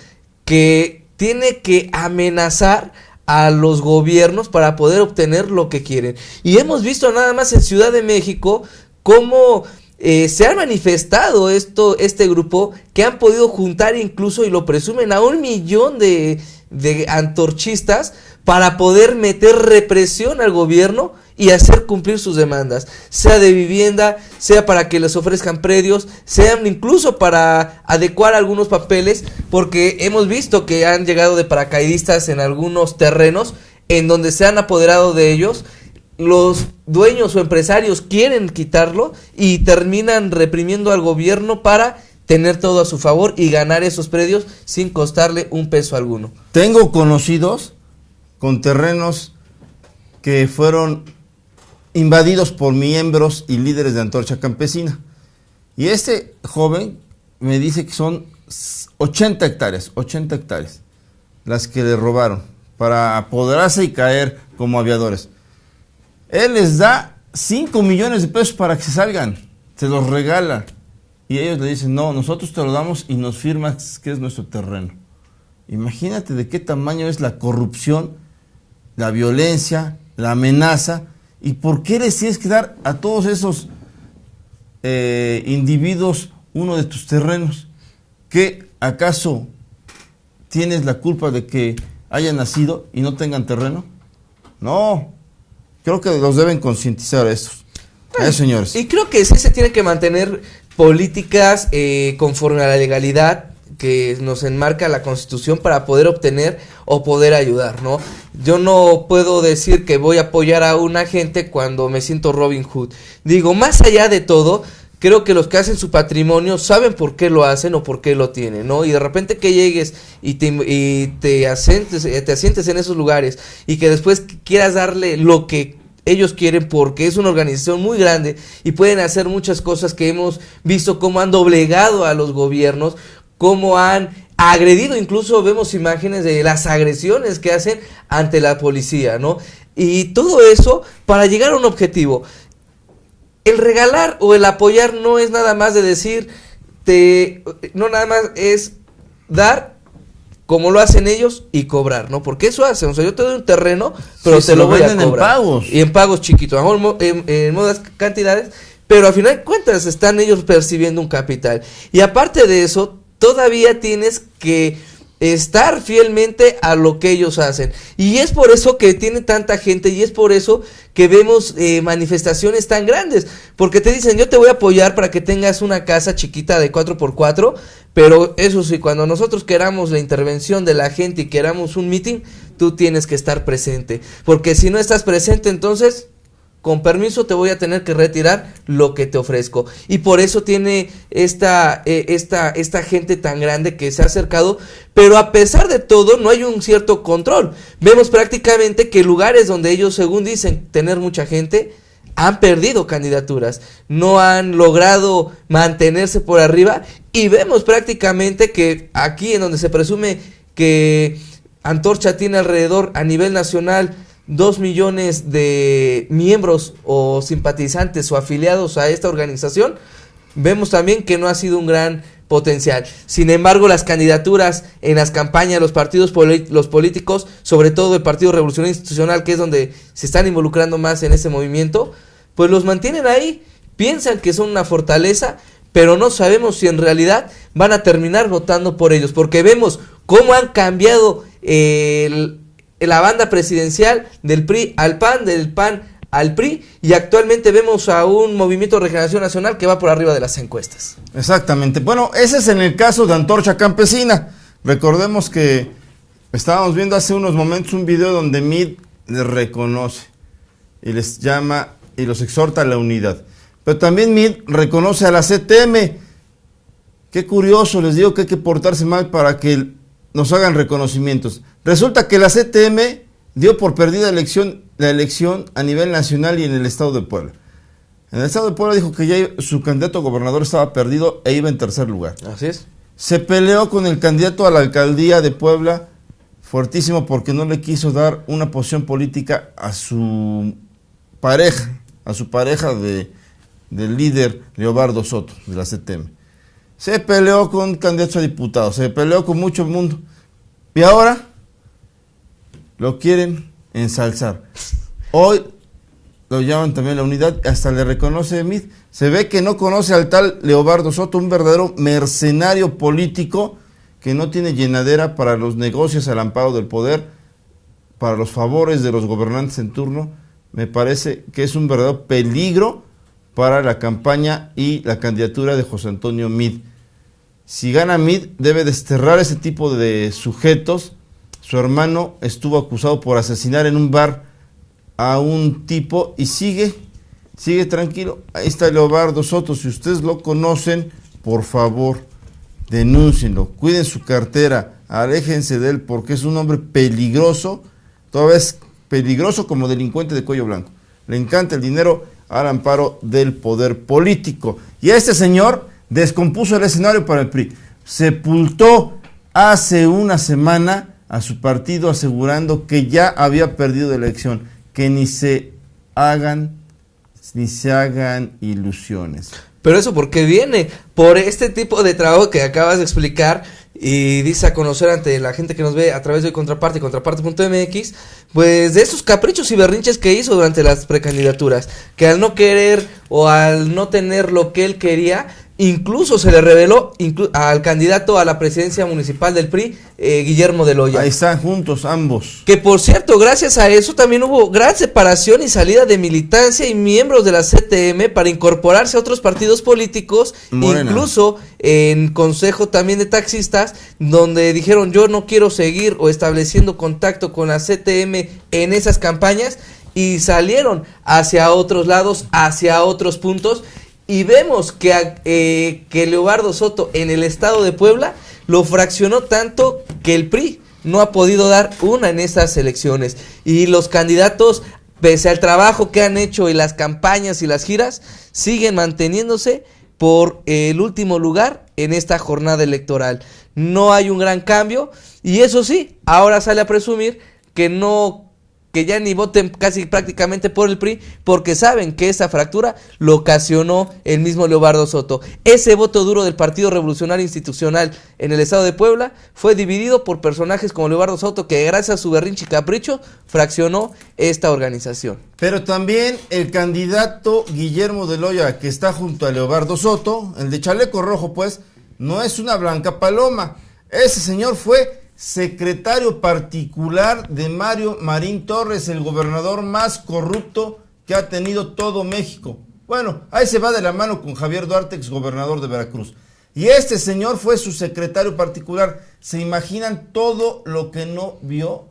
C: que tiene que amenazar a los gobiernos para poder obtener lo que quieren. Y hemos visto nada más en Ciudad de México cómo se ha manifestado este grupo, que han podido juntar incluso, y lo presumen, a 1 millón de antorchistas para poder meter represión al gobierno y hacer cumplir sus demandas, sea de vivienda, sea para que les ofrezcan predios, sean incluso para adecuar algunos papeles, porque hemos visto que han llegado de paracaidistas en algunos terrenos en donde se han apoderado de ellos. Los dueños o empresarios quieren quitarlo y terminan reprimiendo al gobierno para tener todo a su favor y ganar esos predios sin costarle un peso alguno.
D: Tengo conocidos con terrenos que fueron invadidos por miembros y líderes de Antorcha Campesina. Y este joven me dice que son 80 hectáreas las que le robaron para apoderarse y caer como aviadores. Él les da 5 millones de pesos para que se salgan, se los regala. Y ellos le dicen, no, nosotros te lo damos y nos firmas que es nuestro terreno. Imagínate de qué tamaño es la corrupción, la violencia, la amenaza. ¿Y por qué les tienes que dar a todos esos individuos uno de tus terrenos? ¿Qué acaso tienes la culpa de que hayan nacido y no tengan terreno? No, creo que los deben concientizar a estos. Señores.
C: Y creo que sí se tiene que mantener políticas conforme a la legalidad que nos enmarca la Constitución para poder obtener o poder ayudar, ¿no? Yo no puedo decir que voy a apoyar a una gente cuando me siento Robin Hood. Digo, más allá de todo, creo que los que hacen su patrimonio saben por qué lo hacen o por qué lo tienen, ¿no? Y de repente que llegues y te asientes en esos lugares y que después quieras darle lo que ellos quieren, porque es una organización muy grande y pueden hacer muchas cosas que hemos visto cómo han doblegado a los gobiernos, cómo han agredido, incluso vemos imágenes de las agresiones que hacen ante la policía, ¿no? Y todo eso para llegar a un objetivo. El regalar o el apoyar no es nada más de decir, no nada más es dar como lo hacen ellos y cobrar, ¿no? Porque eso hacen, o sea, yo te doy un terreno, pero
D: sí,
C: te lo voy a cobrar.
D: En pagos.
C: Y en pagos chiquitos, en modas cantidades, pero al final de cuentas están ellos percibiendo un capital. Y aparte de eso, todavía tienes que estar fielmente a lo que ellos hacen. Y es por eso que tiene tanta gente y es por eso que vemos manifestaciones tan grandes. Porque te dicen, yo te voy a apoyar para que tengas una casa chiquita de 4x4, pero eso sí, cuando nosotros queramos la intervención de la gente y queramos un meeting, tú tienes que estar presente. Porque si no estás presente, entonces, con permiso, te voy a tener que retirar lo que te ofrezco. Y por eso tiene esta gente tan grande que se ha acercado, pero a pesar de todo no hay un cierto control. Vemos prácticamente que lugares donde ellos, según dicen, tener mucha gente, han perdido candidaturas, no han logrado mantenerse por arriba, y vemos prácticamente que aquí, en donde se presume que Antorcha tiene alrededor a nivel nacional 2 millones de miembros o simpatizantes o afiliados a esta organización, vemos también que no ha sido un gran potencial. Sin embargo, las candidaturas en las campañas, los partidos los políticos, sobre todo el Partido Revolucionario Institucional, que es donde se están involucrando más en ese movimiento, pues los mantienen ahí, piensan que son una fortaleza, pero no sabemos si en realidad van a terminar votando por ellos, porque vemos cómo han cambiado la banda presidencial del PRI al PAN, del PAN al PRI, y actualmente vemos a un Movimiento de Regeneración Nacional que va por arriba de las encuestas.
D: Exactamente. Bueno, ese es en el caso de Antorcha Campesina. Recordemos que estábamos viendo hace unos momentos un video donde Mid les reconoce y les llama y los exhorta a la unidad. Pero también Mid reconoce a la CTM. Qué curioso, les digo que hay que portarse mal para que nos hagan reconocimientos. Resulta que la CTM dio por perdida la elección a nivel nacional y en el estado de Puebla. En el estado de Puebla dijo que ya su candidato a gobernador estaba perdido e iba en tercer lugar.
C: Así es.
D: Se peleó con el candidato a la alcaldía de Puebla, fuertísimo, porque no le quiso dar una posición política a su pareja del líder Leobardo Soto, de la CTM. Se peleó con candidatos a diputados, se peleó con mucho mundo. Y ahora lo quieren ensalzar. Hoy lo llaman también la unidad, hasta le reconoce Mid. Se ve que no conoce al tal Leobardo Soto, un verdadero mercenario político que no tiene llenadera para los negocios al amparo del poder, para los favores de los gobernantes en turno. Me parece que es un verdadero peligro para la campaña y la candidatura de José Antonio Mid. Si gana Mid, debe desterrar ese tipo de sujetos. Su hermano estuvo acusado por asesinar en un bar a un tipo y sigue tranquilo. Ahí está Leobardo Soto. Si ustedes lo conocen, por favor, denúncienlo, cuiden su cartera, aléjense de él, porque es un hombre peligroso, toda vez peligroso como delincuente de cuello blanco. Le encanta el dinero al amparo del poder político. Y este señor descompuso el escenario para el PRI. Sepultó hace una semana a su partido asegurando que ya había perdido la elección, que ni se hagan ilusiones.
C: Pero eso porque viene por este tipo de trabajo que acabas de explicar y dice a conocer ante la gente que nos ve a través de Contraparte y Contraparte.mx, pues de esos caprichos y berrinches que hizo durante las precandidaturas, que al no querer o al no tener lo que él quería, incluso se le reveló al candidato a la presidencia municipal del PRI, Guillermo de Loya.
D: Ahí están juntos ambos.
C: Que por cierto, gracias a eso también hubo gran separación y salida de militancia y miembros de la CTM para incorporarse a otros partidos políticos,
D: Morena.
C: Incluso en consejo también de taxistas, donde dijeron yo no quiero seguir o estableciendo contacto con la CTM en esas campañas, y salieron hacia otros lados, hacia otros puntos. Y vemos que Leobardo Soto en el estado de Puebla lo fraccionó tanto que el PRI no ha podido dar una en esas elecciones. Y los candidatos, pese al trabajo que han hecho y las campañas y las giras, siguen manteniéndose por el último lugar en esta jornada electoral. No hay un gran cambio y eso sí, ahora sale a presumir que ya ni voten casi prácticamente por el PRI, porque saben que esa fractura lo ocasionó el mismo Leobardo Soto. Ese voto duro del Partido Revolucionario Institucional en el estado de Puebla fue dividido por personajes como Leobardo Soto, que gracias a su berrinche y capricho fraccionó esta organización.
D: Pero también el candidato Guillermo de Loya, que está junto a Leobardo Soto, el de chaleco rojo, pues, no es una blanca paloma. Ese señor fue secretario particular de Mario Marín Torres, el gobernador más corrupto que ha tenido todo México. Bueno, ahí se va de la mano con Javier Duarte, ex gobernador de Veracruz. Y este señor fue su secretario particular. ¿Se imaginan todo lo que no vio?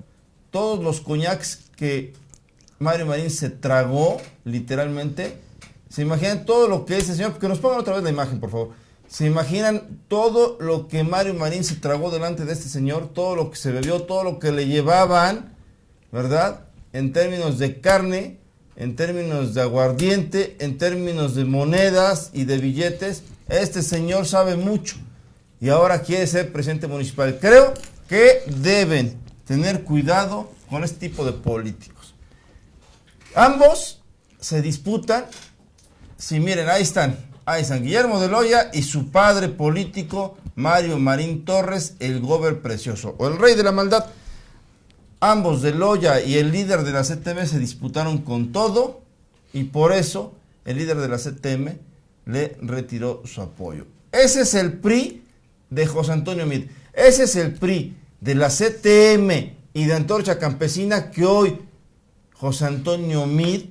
D: Todos los coñacs que Mario Marín se tragó, literalmente. ¿Se imaginan todo lo que ese señor? Que nos pongan otra vez la imagen, por favor. ¿Se imaginan todo lo que Mario Marín se tragó delante de este señor? Todo lo que se bebió, todo lo que le llevaban, ¿verdad? En términos de carne, en términos de aguardiente, en términos de monedas y de billetes. Este señor sabe mucho y ahora quiere ser presidente municipal. Creo que deben tener cuidado con este tipo de políticos. Ambos se disputan. Sí, miren, ahí están Guillermo de Loya y su padre político, Mario Marín Torres, el gober precioso, o el rey de la maldad. Ambos, de Loya y el líder de la CTM, se disputaron con todo, y por eso el líder de la CTM le retiró su apoyo. Ese es el PRI de José Antonio Mid. Ese es el PRI de la CTM y de Antorcha Campesina, que hoy José Antonio Mid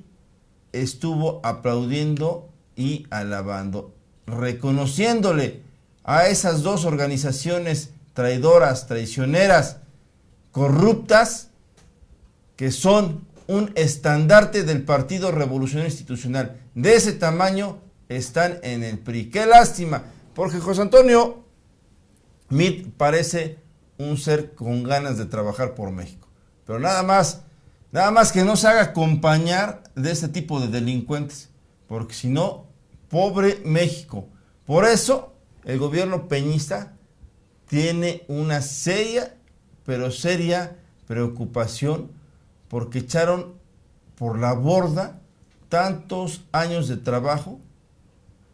D: estuvo aplaudiendo y alabando, reconociéndole a esas dos organizaciones traidoras, traicioneras, corruptas, que son un estandarte del Partido Revolucionario Institucional. De ese tamaño están en el PRI. Qué lástima, porque José Antonio Mid parece un ser con ganas de trabajar por México, pero nada más que no se haga acompañar de este tipo de delincuentes, porque si no, pobre México. Por eso el gobierno peñista tiene una seria, pero seria preocupación, porque echaron por la borda tantos años de trabajo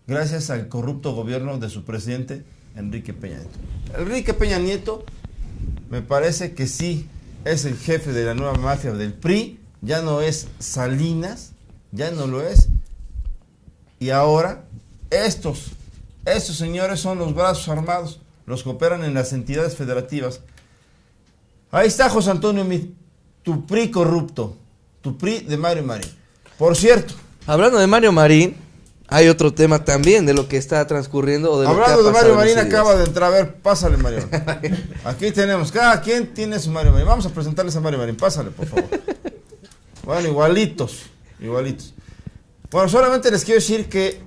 D: gracias al corrupto gobierno de su presidente Enrique Peña Nieto. Enrique Peña Nieto me parece que sí es el jefe de la nueva mafia del PRI, ya no es Salinas, ya no lo es, y ahora estos señores son los brazos armados, los que operan en las entidades federativas. Ahí está José Antonio Meade, tu PRI corrupto, tu PRI de Mario Marín. Por cierto,
C: hablando de Mario Marín, hay otro tema también de lo que está transcurriendo. O de
D: hablando
C: lo que
D: de Mario Marín,
C: Marín,
D: acaba de entrar. A ver, pásale, Mario. Aquí tenemos, cada quien tiene su Mario Marín. Vamos a presentarles a Mario Marín. Pásale, por favor. Bueno, igualitos. Bueno, solamente les quiero decir que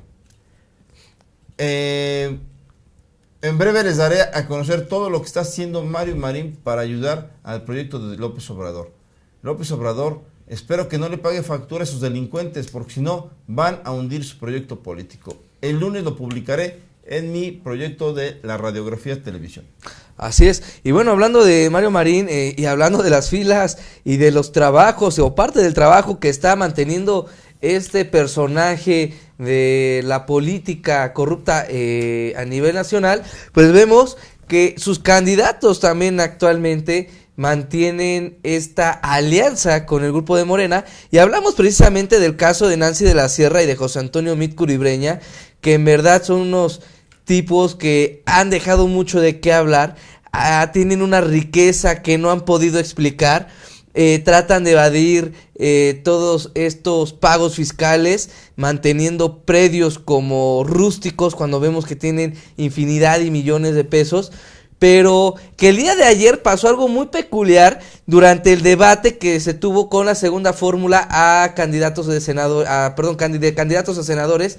D: en breve les daré a conocer todo lo que está haciendo Mario Marín para ayudar al proyecto de López Obrador. López Obrador, espero que no le pague factura a sus delincuentes, porque si no, van a hundir su proyecto político. El lunes lo publicaré en mi proyecto de la radiografía de televisión.
C: Así es. Y bueno, hablando de Mario Marín y hablando de las filas y de los trabajos o parte del trabajo que está manteniendo este personaje de la política corrupta a nivel nacional, pues vemos que sus candidatos también actualmente mantienen esta alianza con el grupo de Morena, y hablamos precisamente del caso de Nancy de la Sierra y de José Antonio Meade Curibreña, que en verdad son unos tipos que han dejado mucho de qué hablar, tienen una riqueza que no han podido explicar, tratan de evadir todos estos pagos fiscales, manteniendo predios como rústicos cuando vemos que tienen infinidad y millones de pesos. Pero que el día de ayer pasó algo muy peculiar durante el debate que se tuvo con la segunda fórmula a candidatos de senador, candidatos a senadores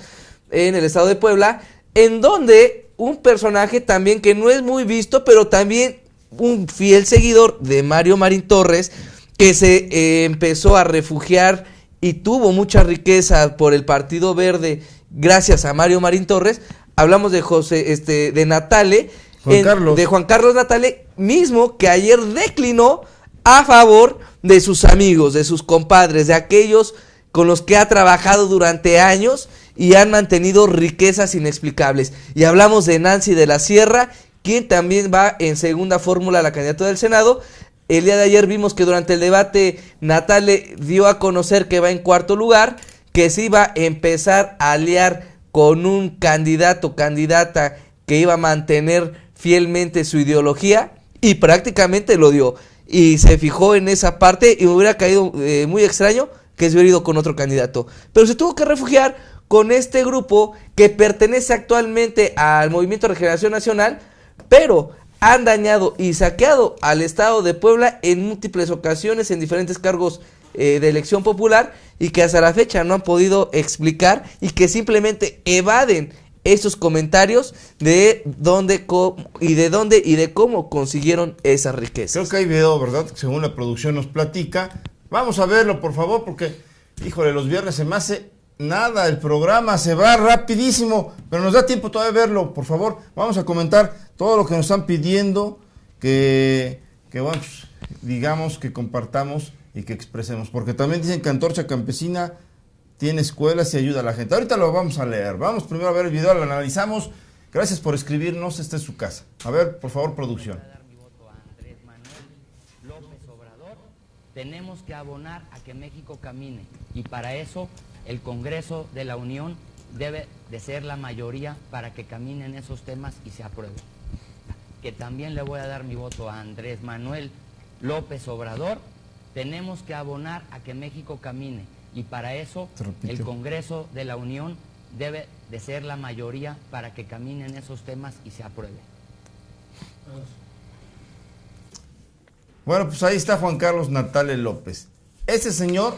C: en el estado de Puebla, en donde un personaje también que no es muy visto, pero también un fiel seguidor de Mario Marín Torres, que se empezó a refugiar y tuvo mucha riqueza por el Partido Verde gracias a Mario Marín Torres. Hablamos de de Natale, de Juan Carlos Natale, mismo que ayer declinó a favor de sus amigos, de sus compadres, de aquellos con los que ha trabajado durante años y han mantenido riquezas inexplicables. Y hablamos de Nancy de la Sierra, quien también va en segunda fórmula a la candidatura del Senado. El día de ayer vimos que durante el debate Natale dio a conocer que va en cuarto lugar, que se iba a empezar a aliar con un candidata que iba a mantener fielmente su ideología, y prácticamente lo dio, y se fijó en esa parte, y me hubiera caído muy extraño que se hubiera ido con otro candidato, pero se tuvo que refugiar con este grupo que pertenece actualmente al Movimiento de Regeneración Nacional, pero han dañado y saqueado al estado de Puebla en múltiples ocasiones en diferentes cargos de elección popular, y que hasta la fecha no han podido explicar, y que simplemente evaden esos comentarios de dónde y de cómo consiguieron esas riquezas.
D: Creo que hay video, ¿verdad? Según la producción nos platica. Vamos a verlo, por favor, porque, híjole, los viernes se me hace nada, el programa se va rapidísimo, pero nos da tiempo todavía de verlo, por favor. Vamos a comentar todo lo que nos están pidiendo, que bueno, pues, digamos que compartamos y que expresemos, porque también dicen que Antorcha Campesina tiene escuelas y ayuda a la gente. Ahorita lo vamos a leer. Vamos primero a ver el video, lo analizamos. Gracias por escribirnos, esta es su casa. A ver, por favor, producción.
I: Voy a dar mi voto a Andrés Manuel López Obrador. Tenemos que abonar a que México camine, y para eso el Congreso de la Unión debe de ser la mayoría para que caminen esos temas y se aprueben. Que también le voy a dar mi voto a Andrés Manuel López Obrador. Tenemos que abonar a que México camine, y para eso el Congreso de la Unión debe de ser la mayoría para que caminen esos temas y se aprueben.
D: Bueno, pues ahí está Juan Carlos Natale López. Ese señor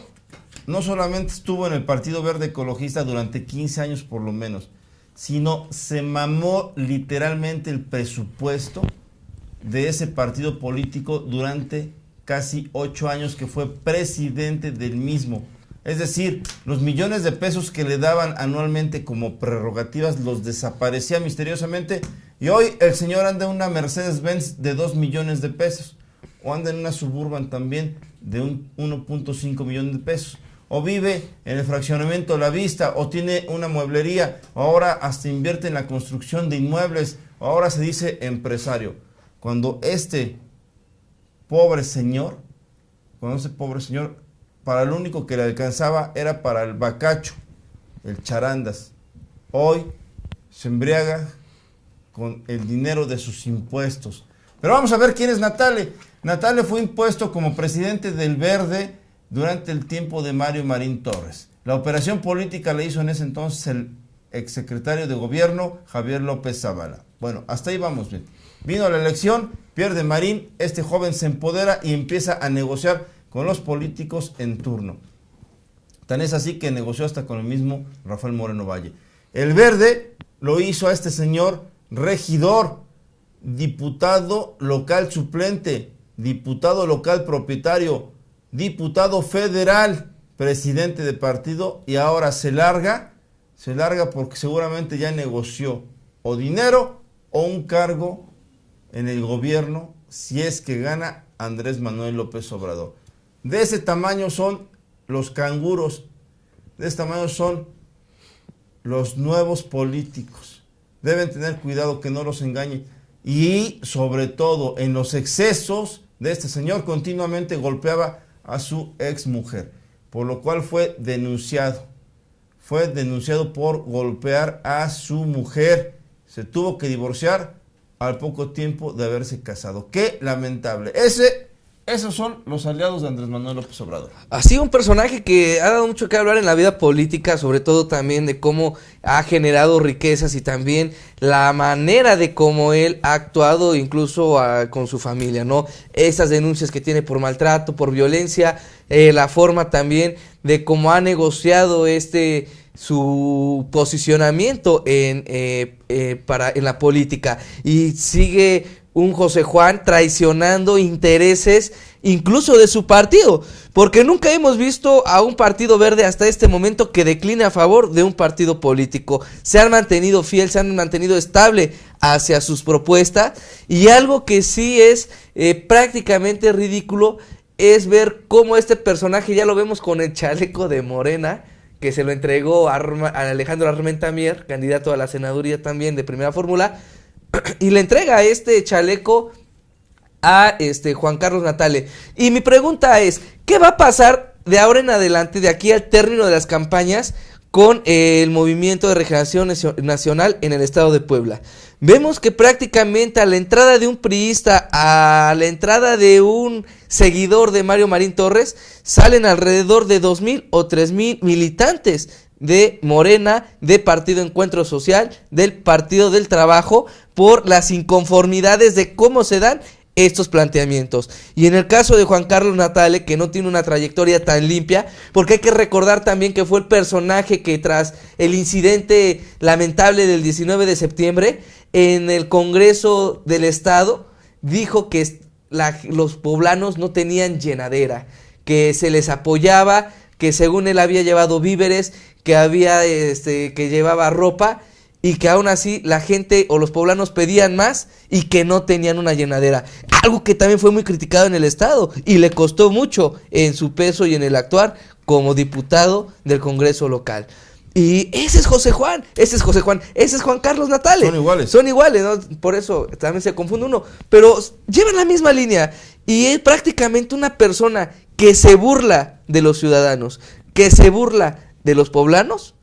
D: no solamente estuvo en el Partido Verde Ecologista durante 15 años por lo menos, sino se mamó literalmente el presupuesto de ese partido político durante casi 8 años que fue presidente del mismo. Es decir, los millones de pesos que le daban anualmente como prerrogativas los desaparecía misteriosamente, y hoy el señor anda en una Mercedes-Benz de 2 millones de pesos, o anda en una Suburban también de un 1.5 millones de pesos. o vive en el fraccionamiento La Vista, o tiene una mueblería, o ahora hasta invierte en la construcción de inmuebles, o ahora se dice empresario. Cuando este pobre señor, para lo único que le alcanzaba era para el bacacho, el charandas. Hoy se embriaga con el dinero de sus impuestos. Pero vamos a ver quién es Natale. Natale fue impuesto como presidente del Verde durante el tiempo de Mario Marín Torres. La operación política la hizo en ese entonces el exsecretario de gobierno Javier López Zavala. Bueno, hasta ahí vamos bien. Vino la elección, pierde Marín, este joven se empodera y empieza a negociar con los políticos en turno. Tan es así que negoció hasta con el mismo Rafael Moreno Valle. El Verde lo hizo a este señor regidor, diputado local suplente, diputado local propietario, diputado federal, presidente de partido, y ahora se larga porque seguramente ya negoció o dinero o un cargo en el gobierno si es que gana Andrés Manuel López Obrador. De ese tamaño son los canguros, de ese tamaño son los nuevos políticos. Deben tener cuidado que no los engañen. Y sobre todo en los excesos de este señor, continuamente golpeaba a su exmujer, por lo cual fue denunciado por golpear a su mujer. Se tuvo que divorciar al poco tiempo de haberse casado. Qué lamentable. Esos son los aliados de Andrés Manuel López Obrador.
C: Ha sido un personaje que ha dado mucho que hablar en la vida política, sobre todo también de cómo ha generado riquezas y también la manera de cómo él ha actuado incluso con su familia, ¿no? Esas denuncias que tiene por maltrato, por violencia, la forma también de cómo ha negociado su posicionamiento en la política, y sigue un José Juan traicionando intereses incluso de su partido, porque nunca hemos visto a un partido verde hasta este momento que decline a favor de un partido político. Se han mantenido fiel, se han mantenido estable hacia sus propuestas, y algo que sí es prácticamente ridículo es ver cómo este personaje, ya lo vemos con el chaleco de Morena, que se lo entregó a Alejandro Armenta Mier, candidato a la senaduría también de Primera Fórmula, y le entrega este chaleco a Juan Carlos Natale. Y mi pregunta es, ¿qué va a pasar de ahora en adelante, de aquí al término de las campañas, con el Movimiento de Regeneración Nacional en el estado de Puebla? Vemos que prácticamente a la entrada de un priista, a la entrada de un seguidor de Mario Marín Torres, salen alrededor de 2,000 o 3,000 militantes de Morena, de Partido Encuentro Social, del Partido del Trabajo, por las inconformidades de cómo se dan estos planteamientos. Y en el caso de Juan Carlos Natale, que no tiene una trayectoria tan limpia, porque hay que recordar también que fue el personaje que tras el incidente lamentable del 19 de septiembre, en el Congreso del Estado, dijo que los poblanos no tenían llenadera, que se les apoyaba, que según él había llevado víveres, que que llevaba ropa, y que aún así la gente o los poblanos pedían más y que no tenían una llenadera. Algo que también fue muy criticado en el estado y le costó mucho en su peso y en el actuar como diputado del Congreso local. Y ese es Juan Carlos Natale. Son iguales, ¿no? Por eso también se confunde uno, pero llevan la misma línea, y es prácticamente una persona que se burla de los ciudadanos, que se burla de los poblanos.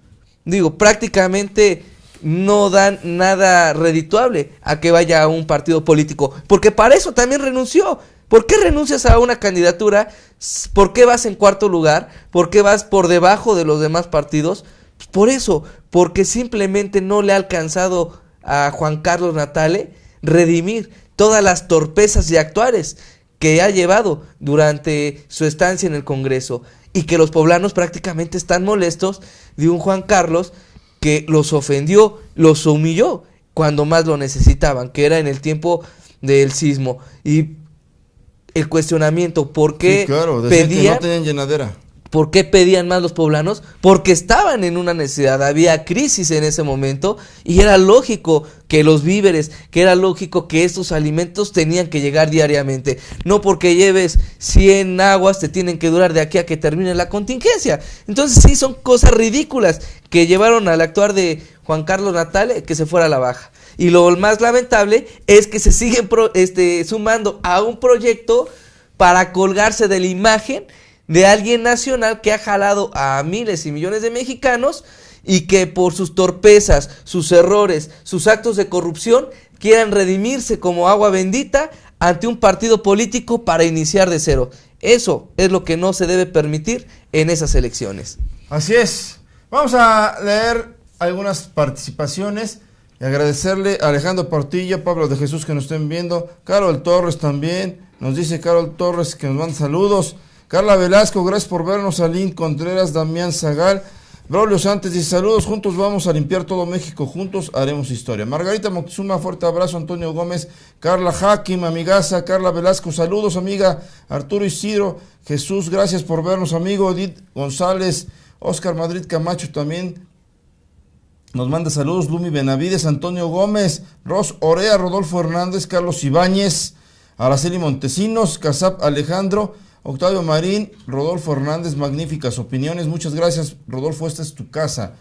C: Digo, prácticamente no dan nada redituable a que vaya a un partido político, porque para eso también renunció. ¿Por qué renuncias a una candidatura? ¿Por qué vas en cuarto lugar? ¿Por qué vas por debajo de los demás partidos? Por eso, porque simplemente no le ha alcanzado a Juan Carlos Natale redimir todas las torpezas y actuares que ha llevado durante su estancia en el Congreso, y que los poblanos prácticamente están molestos de un Juan Carlos que los ofendió, los humilló cuando más lo necesitaban, que era en el tiempo del sismo. Y el cuestionamiento, ¿por qué
D: pedían
C: que
D: no tenían llenadera?
C: ¿Por qué pedían más los poblanos? Porque estaban en una necesidad, había crisis en ese momento y era lógico que los víveres, que era lógico que estos alimentos tenían que llegar diariamente. No porque lleves 100 aguas te tienen que durar de aquí a que termine la contingencia. Entonces sí, son cosas ridículas que llevaron al actuar de Juan Carlos Natale que se fuera a la baja. Y lo más lamentable es que se siguen sumando a un proyecto para colgarse de la imagen de alguien nacional que ha jalado a miles y millones de mexicanos y que por sus torpezas, sus errores, sus actos de corrupción quieran redimirse como agua bendita ante un partido político para iniciar de cero. Eso es lo que no se debe permitir en esas elecciones.
D: Así es. Vamos a leer algunas participaciones y agradecerle a Alejandro Portilla, Pablo de Jesús que nos estén viendo, Carol Torres también, nos dice Carol Torres que nos manda saludos. Carla Velasco, gracias por vernos. Alín Contreras, Damián Zagal, Braulio Santos dice saludos, juntos vamos a limpiar todo México, juntos haremos historia. Margarita Moctezuma, fuerte abrazo. Antonio Gómez, Carla Hakim, amigaza, Carla Velasco, saludos amiga. Arturo Isidro, Jesús, gracias por vernos amigo. Edith González, Oscar Madrid Camacho también nos manda saludos. Lumi Benavides, Antonio Gómez, Ros Orea, Rodolfo Hernández, Carlos Ibáñez, Araceli Montesinos, Casap Alejandro, Octavio Marín, Rodolfo Hernández, magníficas opiniones, muchas gracias Rodolfo, esta es tu casa.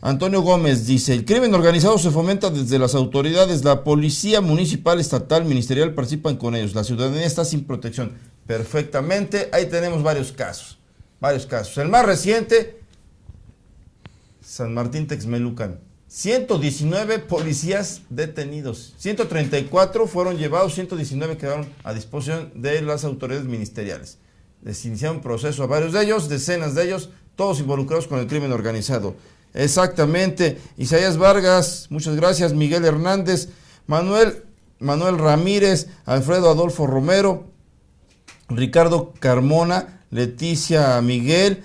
D: Antonio Gómez dice, el crimen organizado se fomenta desde las autoridades, la policía municipal, estatal, ministerial participan con ellos, la ciudadanía está sin protección. Perfectamente, ahí tenemos varios casos. El más reciente, San Martín Texmelucan, 119 policías detenidos, 134 fueron llevados, 119 quedaron a disposición de las autoridades ministeriales. Les iniciaron un proceso a varios de ellos, decenas de ellos, todos involucrados con el crimen organizado. Exactamente. Isaías Vargas, muchas gracias. Miguel Hernández, Manuel Ramírez, Alfredo Adolfo Romero, Ricardo Carmona, Leticia Miguel,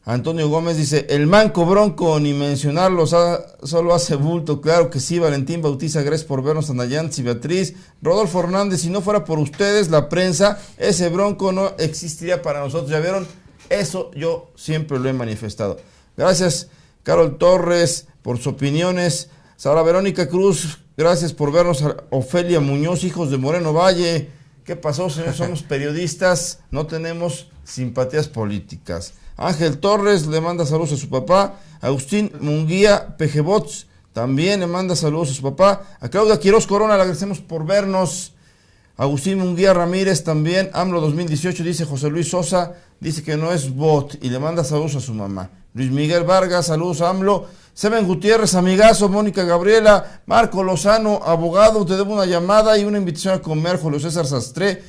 D: Antonio Gómez dice, el manco bronco, ni mencionarlo, solo hace bulto. Claro que sí. Valentín Bautiza, gracias por vernos. Anayansi Beatriz, Rodolfo Hernández, si no fuera por ustedes, la prensa, ese bronco no existiría para nosotros. ¿Ya vieron? Eso yo siempre lo he manifestado. Gracias, Carol Torres, por sus opiniones. Sara Verónica Cruz, gracias por vernos. Ofelia Muñoz, hijos de Moreno Valle. ¿Qué pasó, señor? Somos periodistas, no tenemos simpatías políticas. Ángel Torres le manda saludos a su papá. Agustín Munguía Pejebots también le manda saludos a su papá. A Claudia Quiroz Corona le agradecemos por vernos. Agustín Munguía Ramírez también. AMLO 2018 dice José Luis Sosa, dice que no es bot y le manda saludos a su mamá. Luis Miguel Vargas, saludos a AMLO. Seven Gutiérrez, amigazo. Mónica Gabriela, Marco Lozano, abogado, te debo una llamada y una invitación a comer. Julio César Sastre,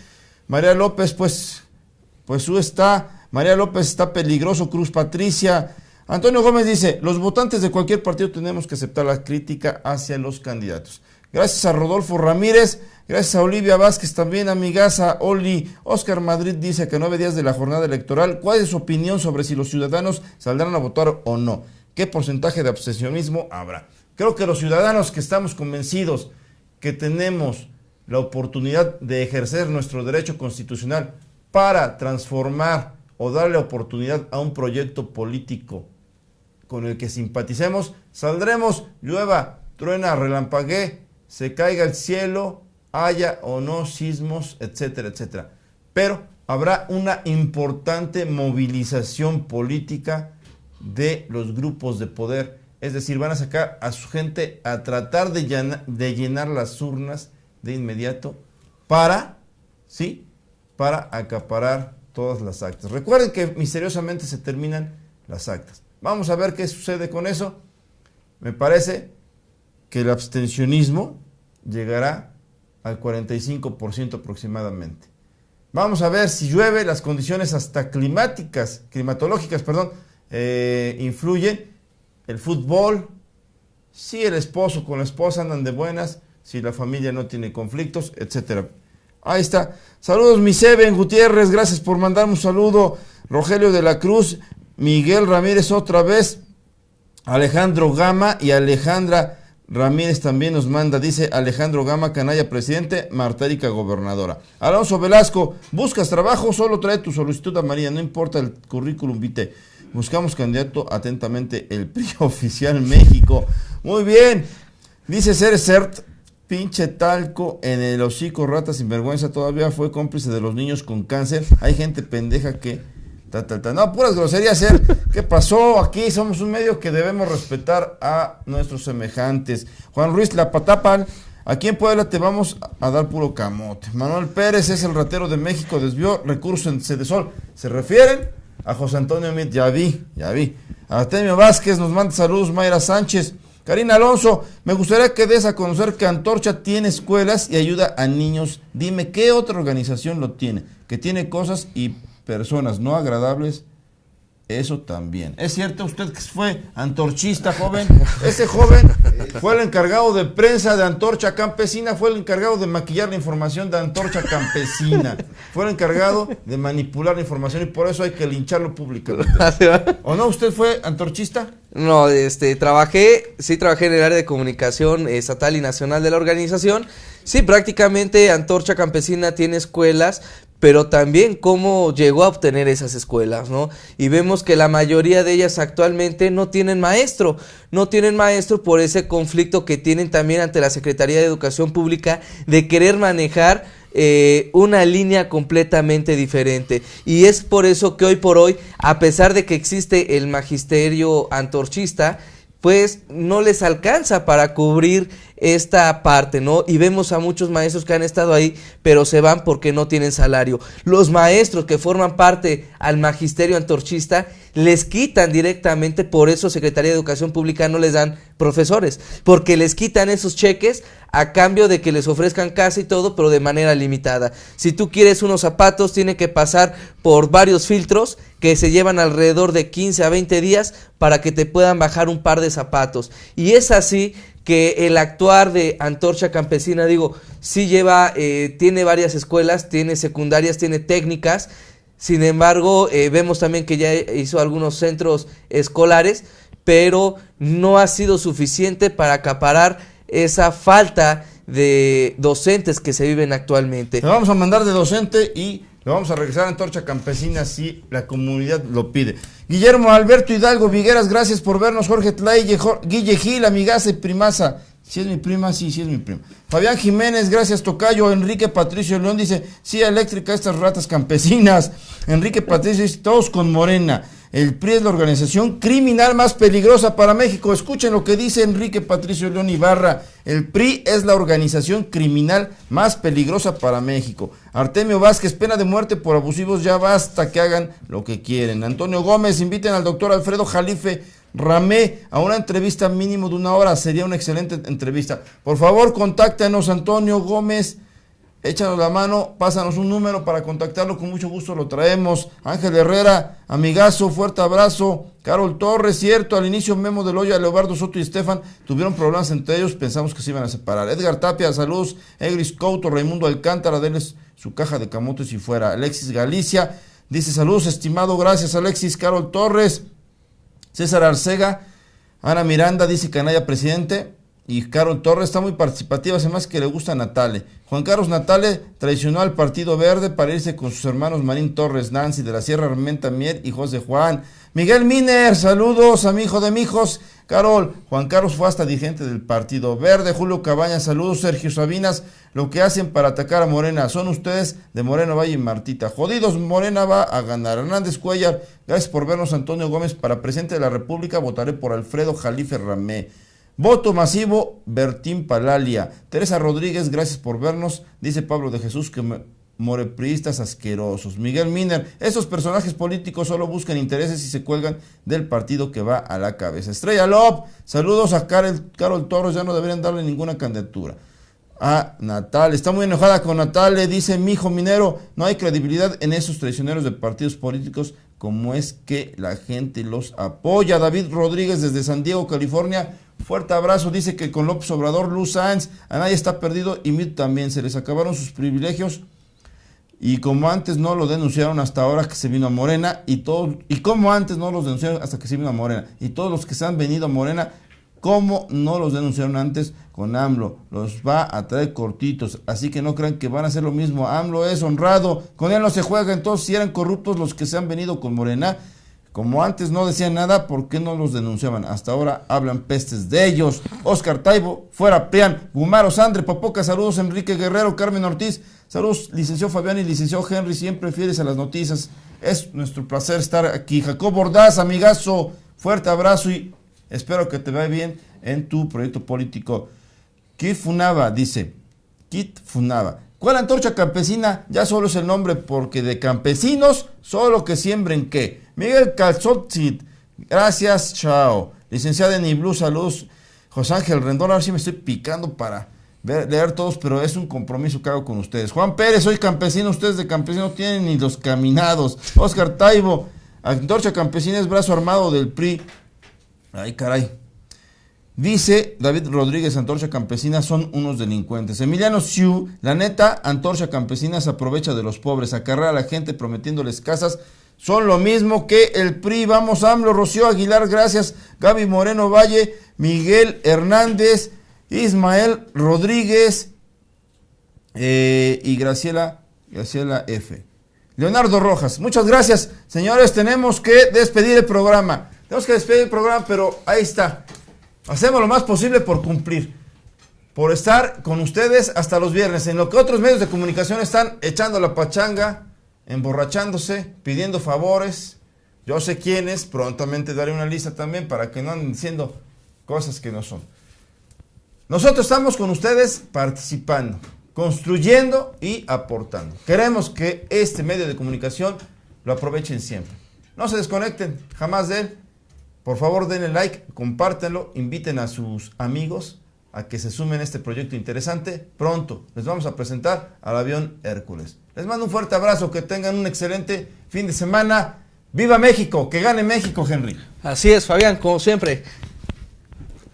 D: María López, pues tú está. María López está peligroso. Cruz Patricia. Antonio Gómez dice, los votantes de cualquier partido tenemos que aceptar la crítica hacia los candidatos. Gracias a Rodolfo Ramírez, gracias a Olivia Vázquez también, amigaza Oli. Oscar Madrid dice que a 9 días de la jornada electoral, ¿cuál es su opinión sobre si los ciudadanos saldrán a votar o no? ¿Qué porcentaje de abstencionismo habrá? Creo que los ciudadanos que estamos convencidos que tenemos la oportunidad de ejercer nuestro derecho constitucional para transformar o darle oportunidad a un proyecto político con el que simpaticemos, saldremos, llueva, truena, relampaguee, se caiga el cielo, haya o no sismos, etcétera, etcétera. Pero habrá una importante movilización política de los grupos de poder, es decir, van a sacar a su gente a tratar de llenar las urnas de inmediato para acaparar todas las actas. Recuerden que misteriosamente se terminan las actas. Vamos a ver qué sucede con eso. Me parece que el abstencionismo llegará al 45% aproximadamente. Vamos a ver si llueve, las condiciones hasta climatológicas, influyen. El fútbol, si el esposo con la esposa andan de buenas, si la familia no tiene conflictos, etcétera. Ahí está. Saludos, mi Seven Gutiérrez, gracias por mandarme un saludo. Rogelio de la Cruz, Miguel Ramírez otra vez, Alejandro Gama y Alejandra Ramírez también nos manda, dice Alejandro Gama, Canalla presidente, Marta Erika gobernadora. Alonso Velasco, ¿buscas trabajo? Solo trae tu solicitud a María, no importa el currículum vitae. Buscamos candidato, atentamente, el PRI oficial México. Muy bien, dice Cerecert, pinche talco en el hocico, rata sinvergüenza, todavía fue cómplice de los niños con cáncer. Hay gente pendeja que... No, puras groserías, ¿qué pasó? Aquí somos un medio que debemos respetar a nuestros semejantes. Juan Ruiz, la Patapal, aquí en Puebla te vamos a dar puro camote. Manuel Pérez es el ratero de México, desvió recursos en Cedesol. ¿Se refieren? A José Antonio Mit, ya vi. Artemio Vázquez nos manda saludos, Mayra Sánchez. Karina Alonso, me gustaría que des a conocer que Antorcha tiene escuelas y ayuda a niños. Dime, ¿qué otra organización lo tiene? Que tiene cosas y personas no agradables, eso también. ¿Es cierto usted que fue antorchista, joven? Ese joven fue el encargado de prensa de Antorcha Campesina, fue el encargado de maquillar la información de Antorcha Campesina, fue el encargado de manipular la información y por eso hay que lincharlo públicamente. ¿O no? ¿Usted fue antorchista?
C: No, trabajé en el área de comunicación estatal y nacional de la organización. Sí, prácticamente Antorcha Campesina tiene escuelas, pero también cómo llegó a obtener esas escuelas, ¿no? Y vemos que la mayoría de ellas actualmente no tienen maestro por ese conflicto que tienen también ante la Secretaría de Educación Pública de querer manejar una línea completamente diferente. Y es por eso que hoy por hoy, a pesar de que existe el magisterio antorchista, pues no les alcanza para cubrir esta parte, ¿no? Y vemos a muchos maestros que han estado ahí, pero se van porque no tienen salario. Los maestros que forman parte al magisterio antorchista les quitan directamente, por eso Secretaría de Educación Pública no les dan profesores, porque les quitan esos cheques a cambio de que les ofrezcan casa y todo, pero de manera limitada. Si tú quieres unos zapatos, tiene que pasar por varios filtros que se llevan alrededor de 15 a 20 días para que te puedan bajar un par de zapatos. Y es así que el actuar de Antorcha Campesina, sí tiene varias escuelas, tiene secundarias, tiene técnicas. Sin embargo, vemos también que ya hizo algunos centros escolares, pero no ha sido suficiente para acaparar esa falta de docentes que se viven actualmente.
D: Le vamos a mandar de docente y lo vamos a regresar a Antorcha Campesina si la comunidad lo pide. Guillermo Alberto Hidalgo Vigueras, gracias por vernos. Jorge Tlaille, Guille Gil, amigaza y primaza. Si es mi prima, sí es mi prima. Fabián Jiménez, gracias tocayo. Enrique Patricio León dice, sí, eléctrica estas ratas campesinas. Enrique Patricio dice, todos con Morena. El PRI es la organización criminal más peligrosa para México. Escuchen lo que dice Enrique Patricio León Ibarra. El PRI es la organización criminal más peligrosa para México. Artemio Vázquez, pena de muerte por abusivos, ya basta que hagan lo que quieren. Antonio Gómez, inviten al doctor Alfredo Jalife Ramé a una entrevista mínimo de 1 hora. Sería una excelente entrevista. Por favor, contáctenos, Antonio Gómez. Échanos la mano, pásanos un número para contactarlo, con mucho gusto lo traemos. Ángel Herrera, amigazo, fuerte abrazo. Carol Torres, cierto, al inicio Memo del Hoya, Leobardo Soto y Estefan tuvieron problemas entre ellos, pensamos que se iban a separar. Edgar Tapia, saludos. Egris Couto, Raimundo Alcántara, denles su caja de camotes y fuera. Alexis Galicia, dice saludos estimado, gracias Alexis. Carol Torres, César Arcega, Ana Miranda, dice canalla presidente. Y Carol Torres está muy participativa, además que le gusta a Natale. Juan Carlos Natale traicionó al Partido Verde para irse con sus hermanos Marín Torres, Nancy de la Sierra, Armenta Mier y José Juan. Miguel Miner, saludos a mi hijo de mijos. Carol, Juan Carlos fue hasta dirigente del Partido Verde. Julio Cabañas, saludos. Sergio Sabinas, lo que hacen para atacar a Morena son ustedes de Moreno Valle y Martita. Jodidos, Morena va a ganar. Hernández Cuellar, gracias por vernos. Antonio Gómez, para presidente de la República votaré por Alfredo Jalife Ramé. Voto masivo, Bertín Palalia. Teresa Rodríguez, gracias por vernos. Dice Pablo de Jesús que morepriistas asquerosos. Miguel Miner, estos personajes políticos solo buscan intereses y se cuelgan del partido que va a la cabeza. Estrella Lop, saludos a Carol Torres, ya no deberían darle ninguna candidatura. A Natal, está muy enojada con Natal, le dice mi hijo minero, no hay credibilidad en esos traicioneros de partidos políticos, como es que la gente los apoya. David Rodríguez desde San Diego, California, fuerte abrazo, dice que con López Obrador, Luz Sáenz, Anaya está perdido y Mit también, se les acabaron sus privilegios y como antes no lo denunciaron hasta ahora que se vino a Morena y como antes no los denunciaron hasta que se vino a Morena y todos los que se han venido a Morena ¿Cómo no los denunciaron antes con AMLO? Los va a traer cortitos, así que no crean que van a hacer lo mismo. AMLO es honrado, con él no se juega. Entonces, si eran corruptos los que se han venido con Morena, como antes no decían nada, ¿por qué no los denunciaban? Hasta ahora hablan pestes de ellos. Oscar Taibo, fuera Pean. Gumaro Sandre, Popoca, saludos. Enrique Guerrero, Carmen Ortiz, saludos. Licenciado Fabián y licenciado Henry, siempre fieles a las noticias. Es nuestro placer estar aquí. Jacob Ordaz, amigazo, fuerte abrazo y espero que te vaya bien en tu proyecto político. Kit Funaba dice, Kit Funaba, ¿cuál antorcha campesina? Ya solo es el nombre, porque de campesinos, solo que siembren qué. Miguel Calzotzit, gracias, chao. Licenciada Eni Blue, saludos. José Ángel Rendón, ahora sí me estoy picando para leer todos, pero es un compromiso que hago con ustedes. Juan Pérez, soy campesino, ustedes de campesino no tienen ni los caminados. Oscar Taibo, antorcha campesina es brazo armado del PRI. Ay, caray. Dice David Rodríguez, antorcha campesina son unos delincuentes. Emiliano Siu, la neta, antorcha campesina se aprovecha de los pobres, acarrea a la gente prometiéndoles casas. Son lo mismo que el PRI. Vamos, AMLO. Rocío Aguilar, gracias. Gaby Moreno Valle, Miguel Hernández, Ismael Rodríguez y Graciela F. Leonardo Rojas, muchas gracias. Señores, tenemos que despedir el programa. Pero ahí está. Hacemos lo más posible por cumplir, por estar con ustedes hasta los viernes, en lo que otros medios de comunicación están echando la pachanga, emborrachándose, pidiendo favores. Yo sé quiénes, prontamente daré una lista también para que no anden diciendo cosas que no son. Nosotros estamos con ustedes participando, construyendo y aportando. Queremos que este medio de comunicación lo aprovechen siempre. No se desconecten jamás de él. Por favor, denle like, compártenlo, inviten a sus amigos a que se sumen a este proyecto interesante. Pronto les vamos a presentar al avión Hércules. Les mando un fuerte abrazo, que tengan un excelente fin de semana. ¡Viva México! ¡Que gane México, Henry!
C: Así es, Fabián, como siempre.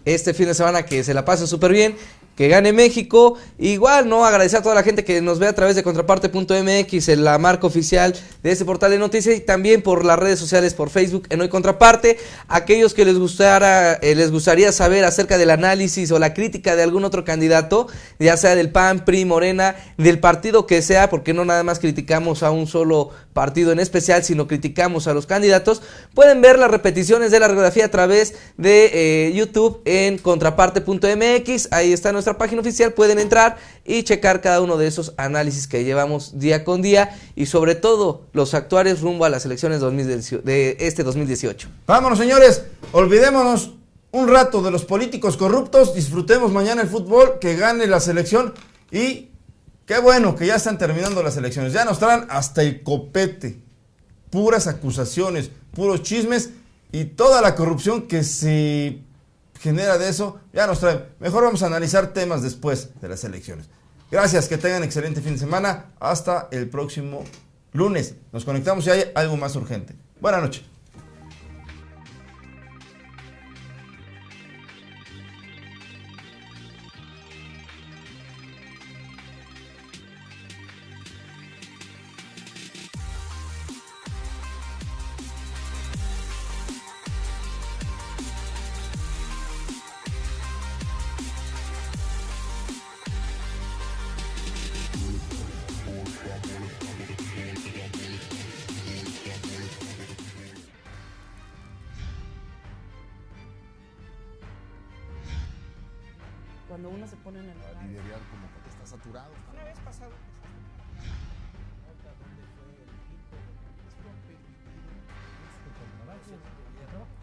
C: Este fin de semana que se la pase súper bien, que gane México. Igual, ¿no? Agradecer a toda la gente que nos ve a través de contraparte.mx, en la marca oficial de este portal de noticias, y también por las redes sociales, por Facebook, en Hoy Contraparte. Aquellos que les gustaría saber acerca del análisis o la crítica de algún otro candidato, ya sea del PAN, PRI, Morena, del partido que sea, porque no nada más criticamos a un solo partido en especial, sino criticamos a los candidatos, pueden ver las repeticiones de la radiografía a través de YouTube en contraparte.mx. Ahí está nuestra página oficial, pueden entrar y checar cada uno de esos análisis que llevamos día con día, y sobre todo los actuales rumbo a las elecciones de este 2018.
D: Vámonos, señores, olvidémonos un rato de los políticos corruptos, disfrutemos mañana el fútbol, que gane la selección, y qué bueno que ya están terminando las elecciones. Ya nos traen hasta el copete, puras acusaciones, puros chismes y toda la corrupción que se genera de eso, ya nos traen. Mejor vamos a analizar temas después de las elecciones. Gracias, que tengan excelente fin de semana. Hasta el próximo lunes. Nos conectamos si hay algo más urgente. Buenas noches.
A: Cuando uno se pone en el horario.
B: Liderar como que está saturado.
A: Una vez pasado.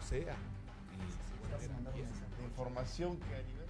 B: Sea. Y información que a nivel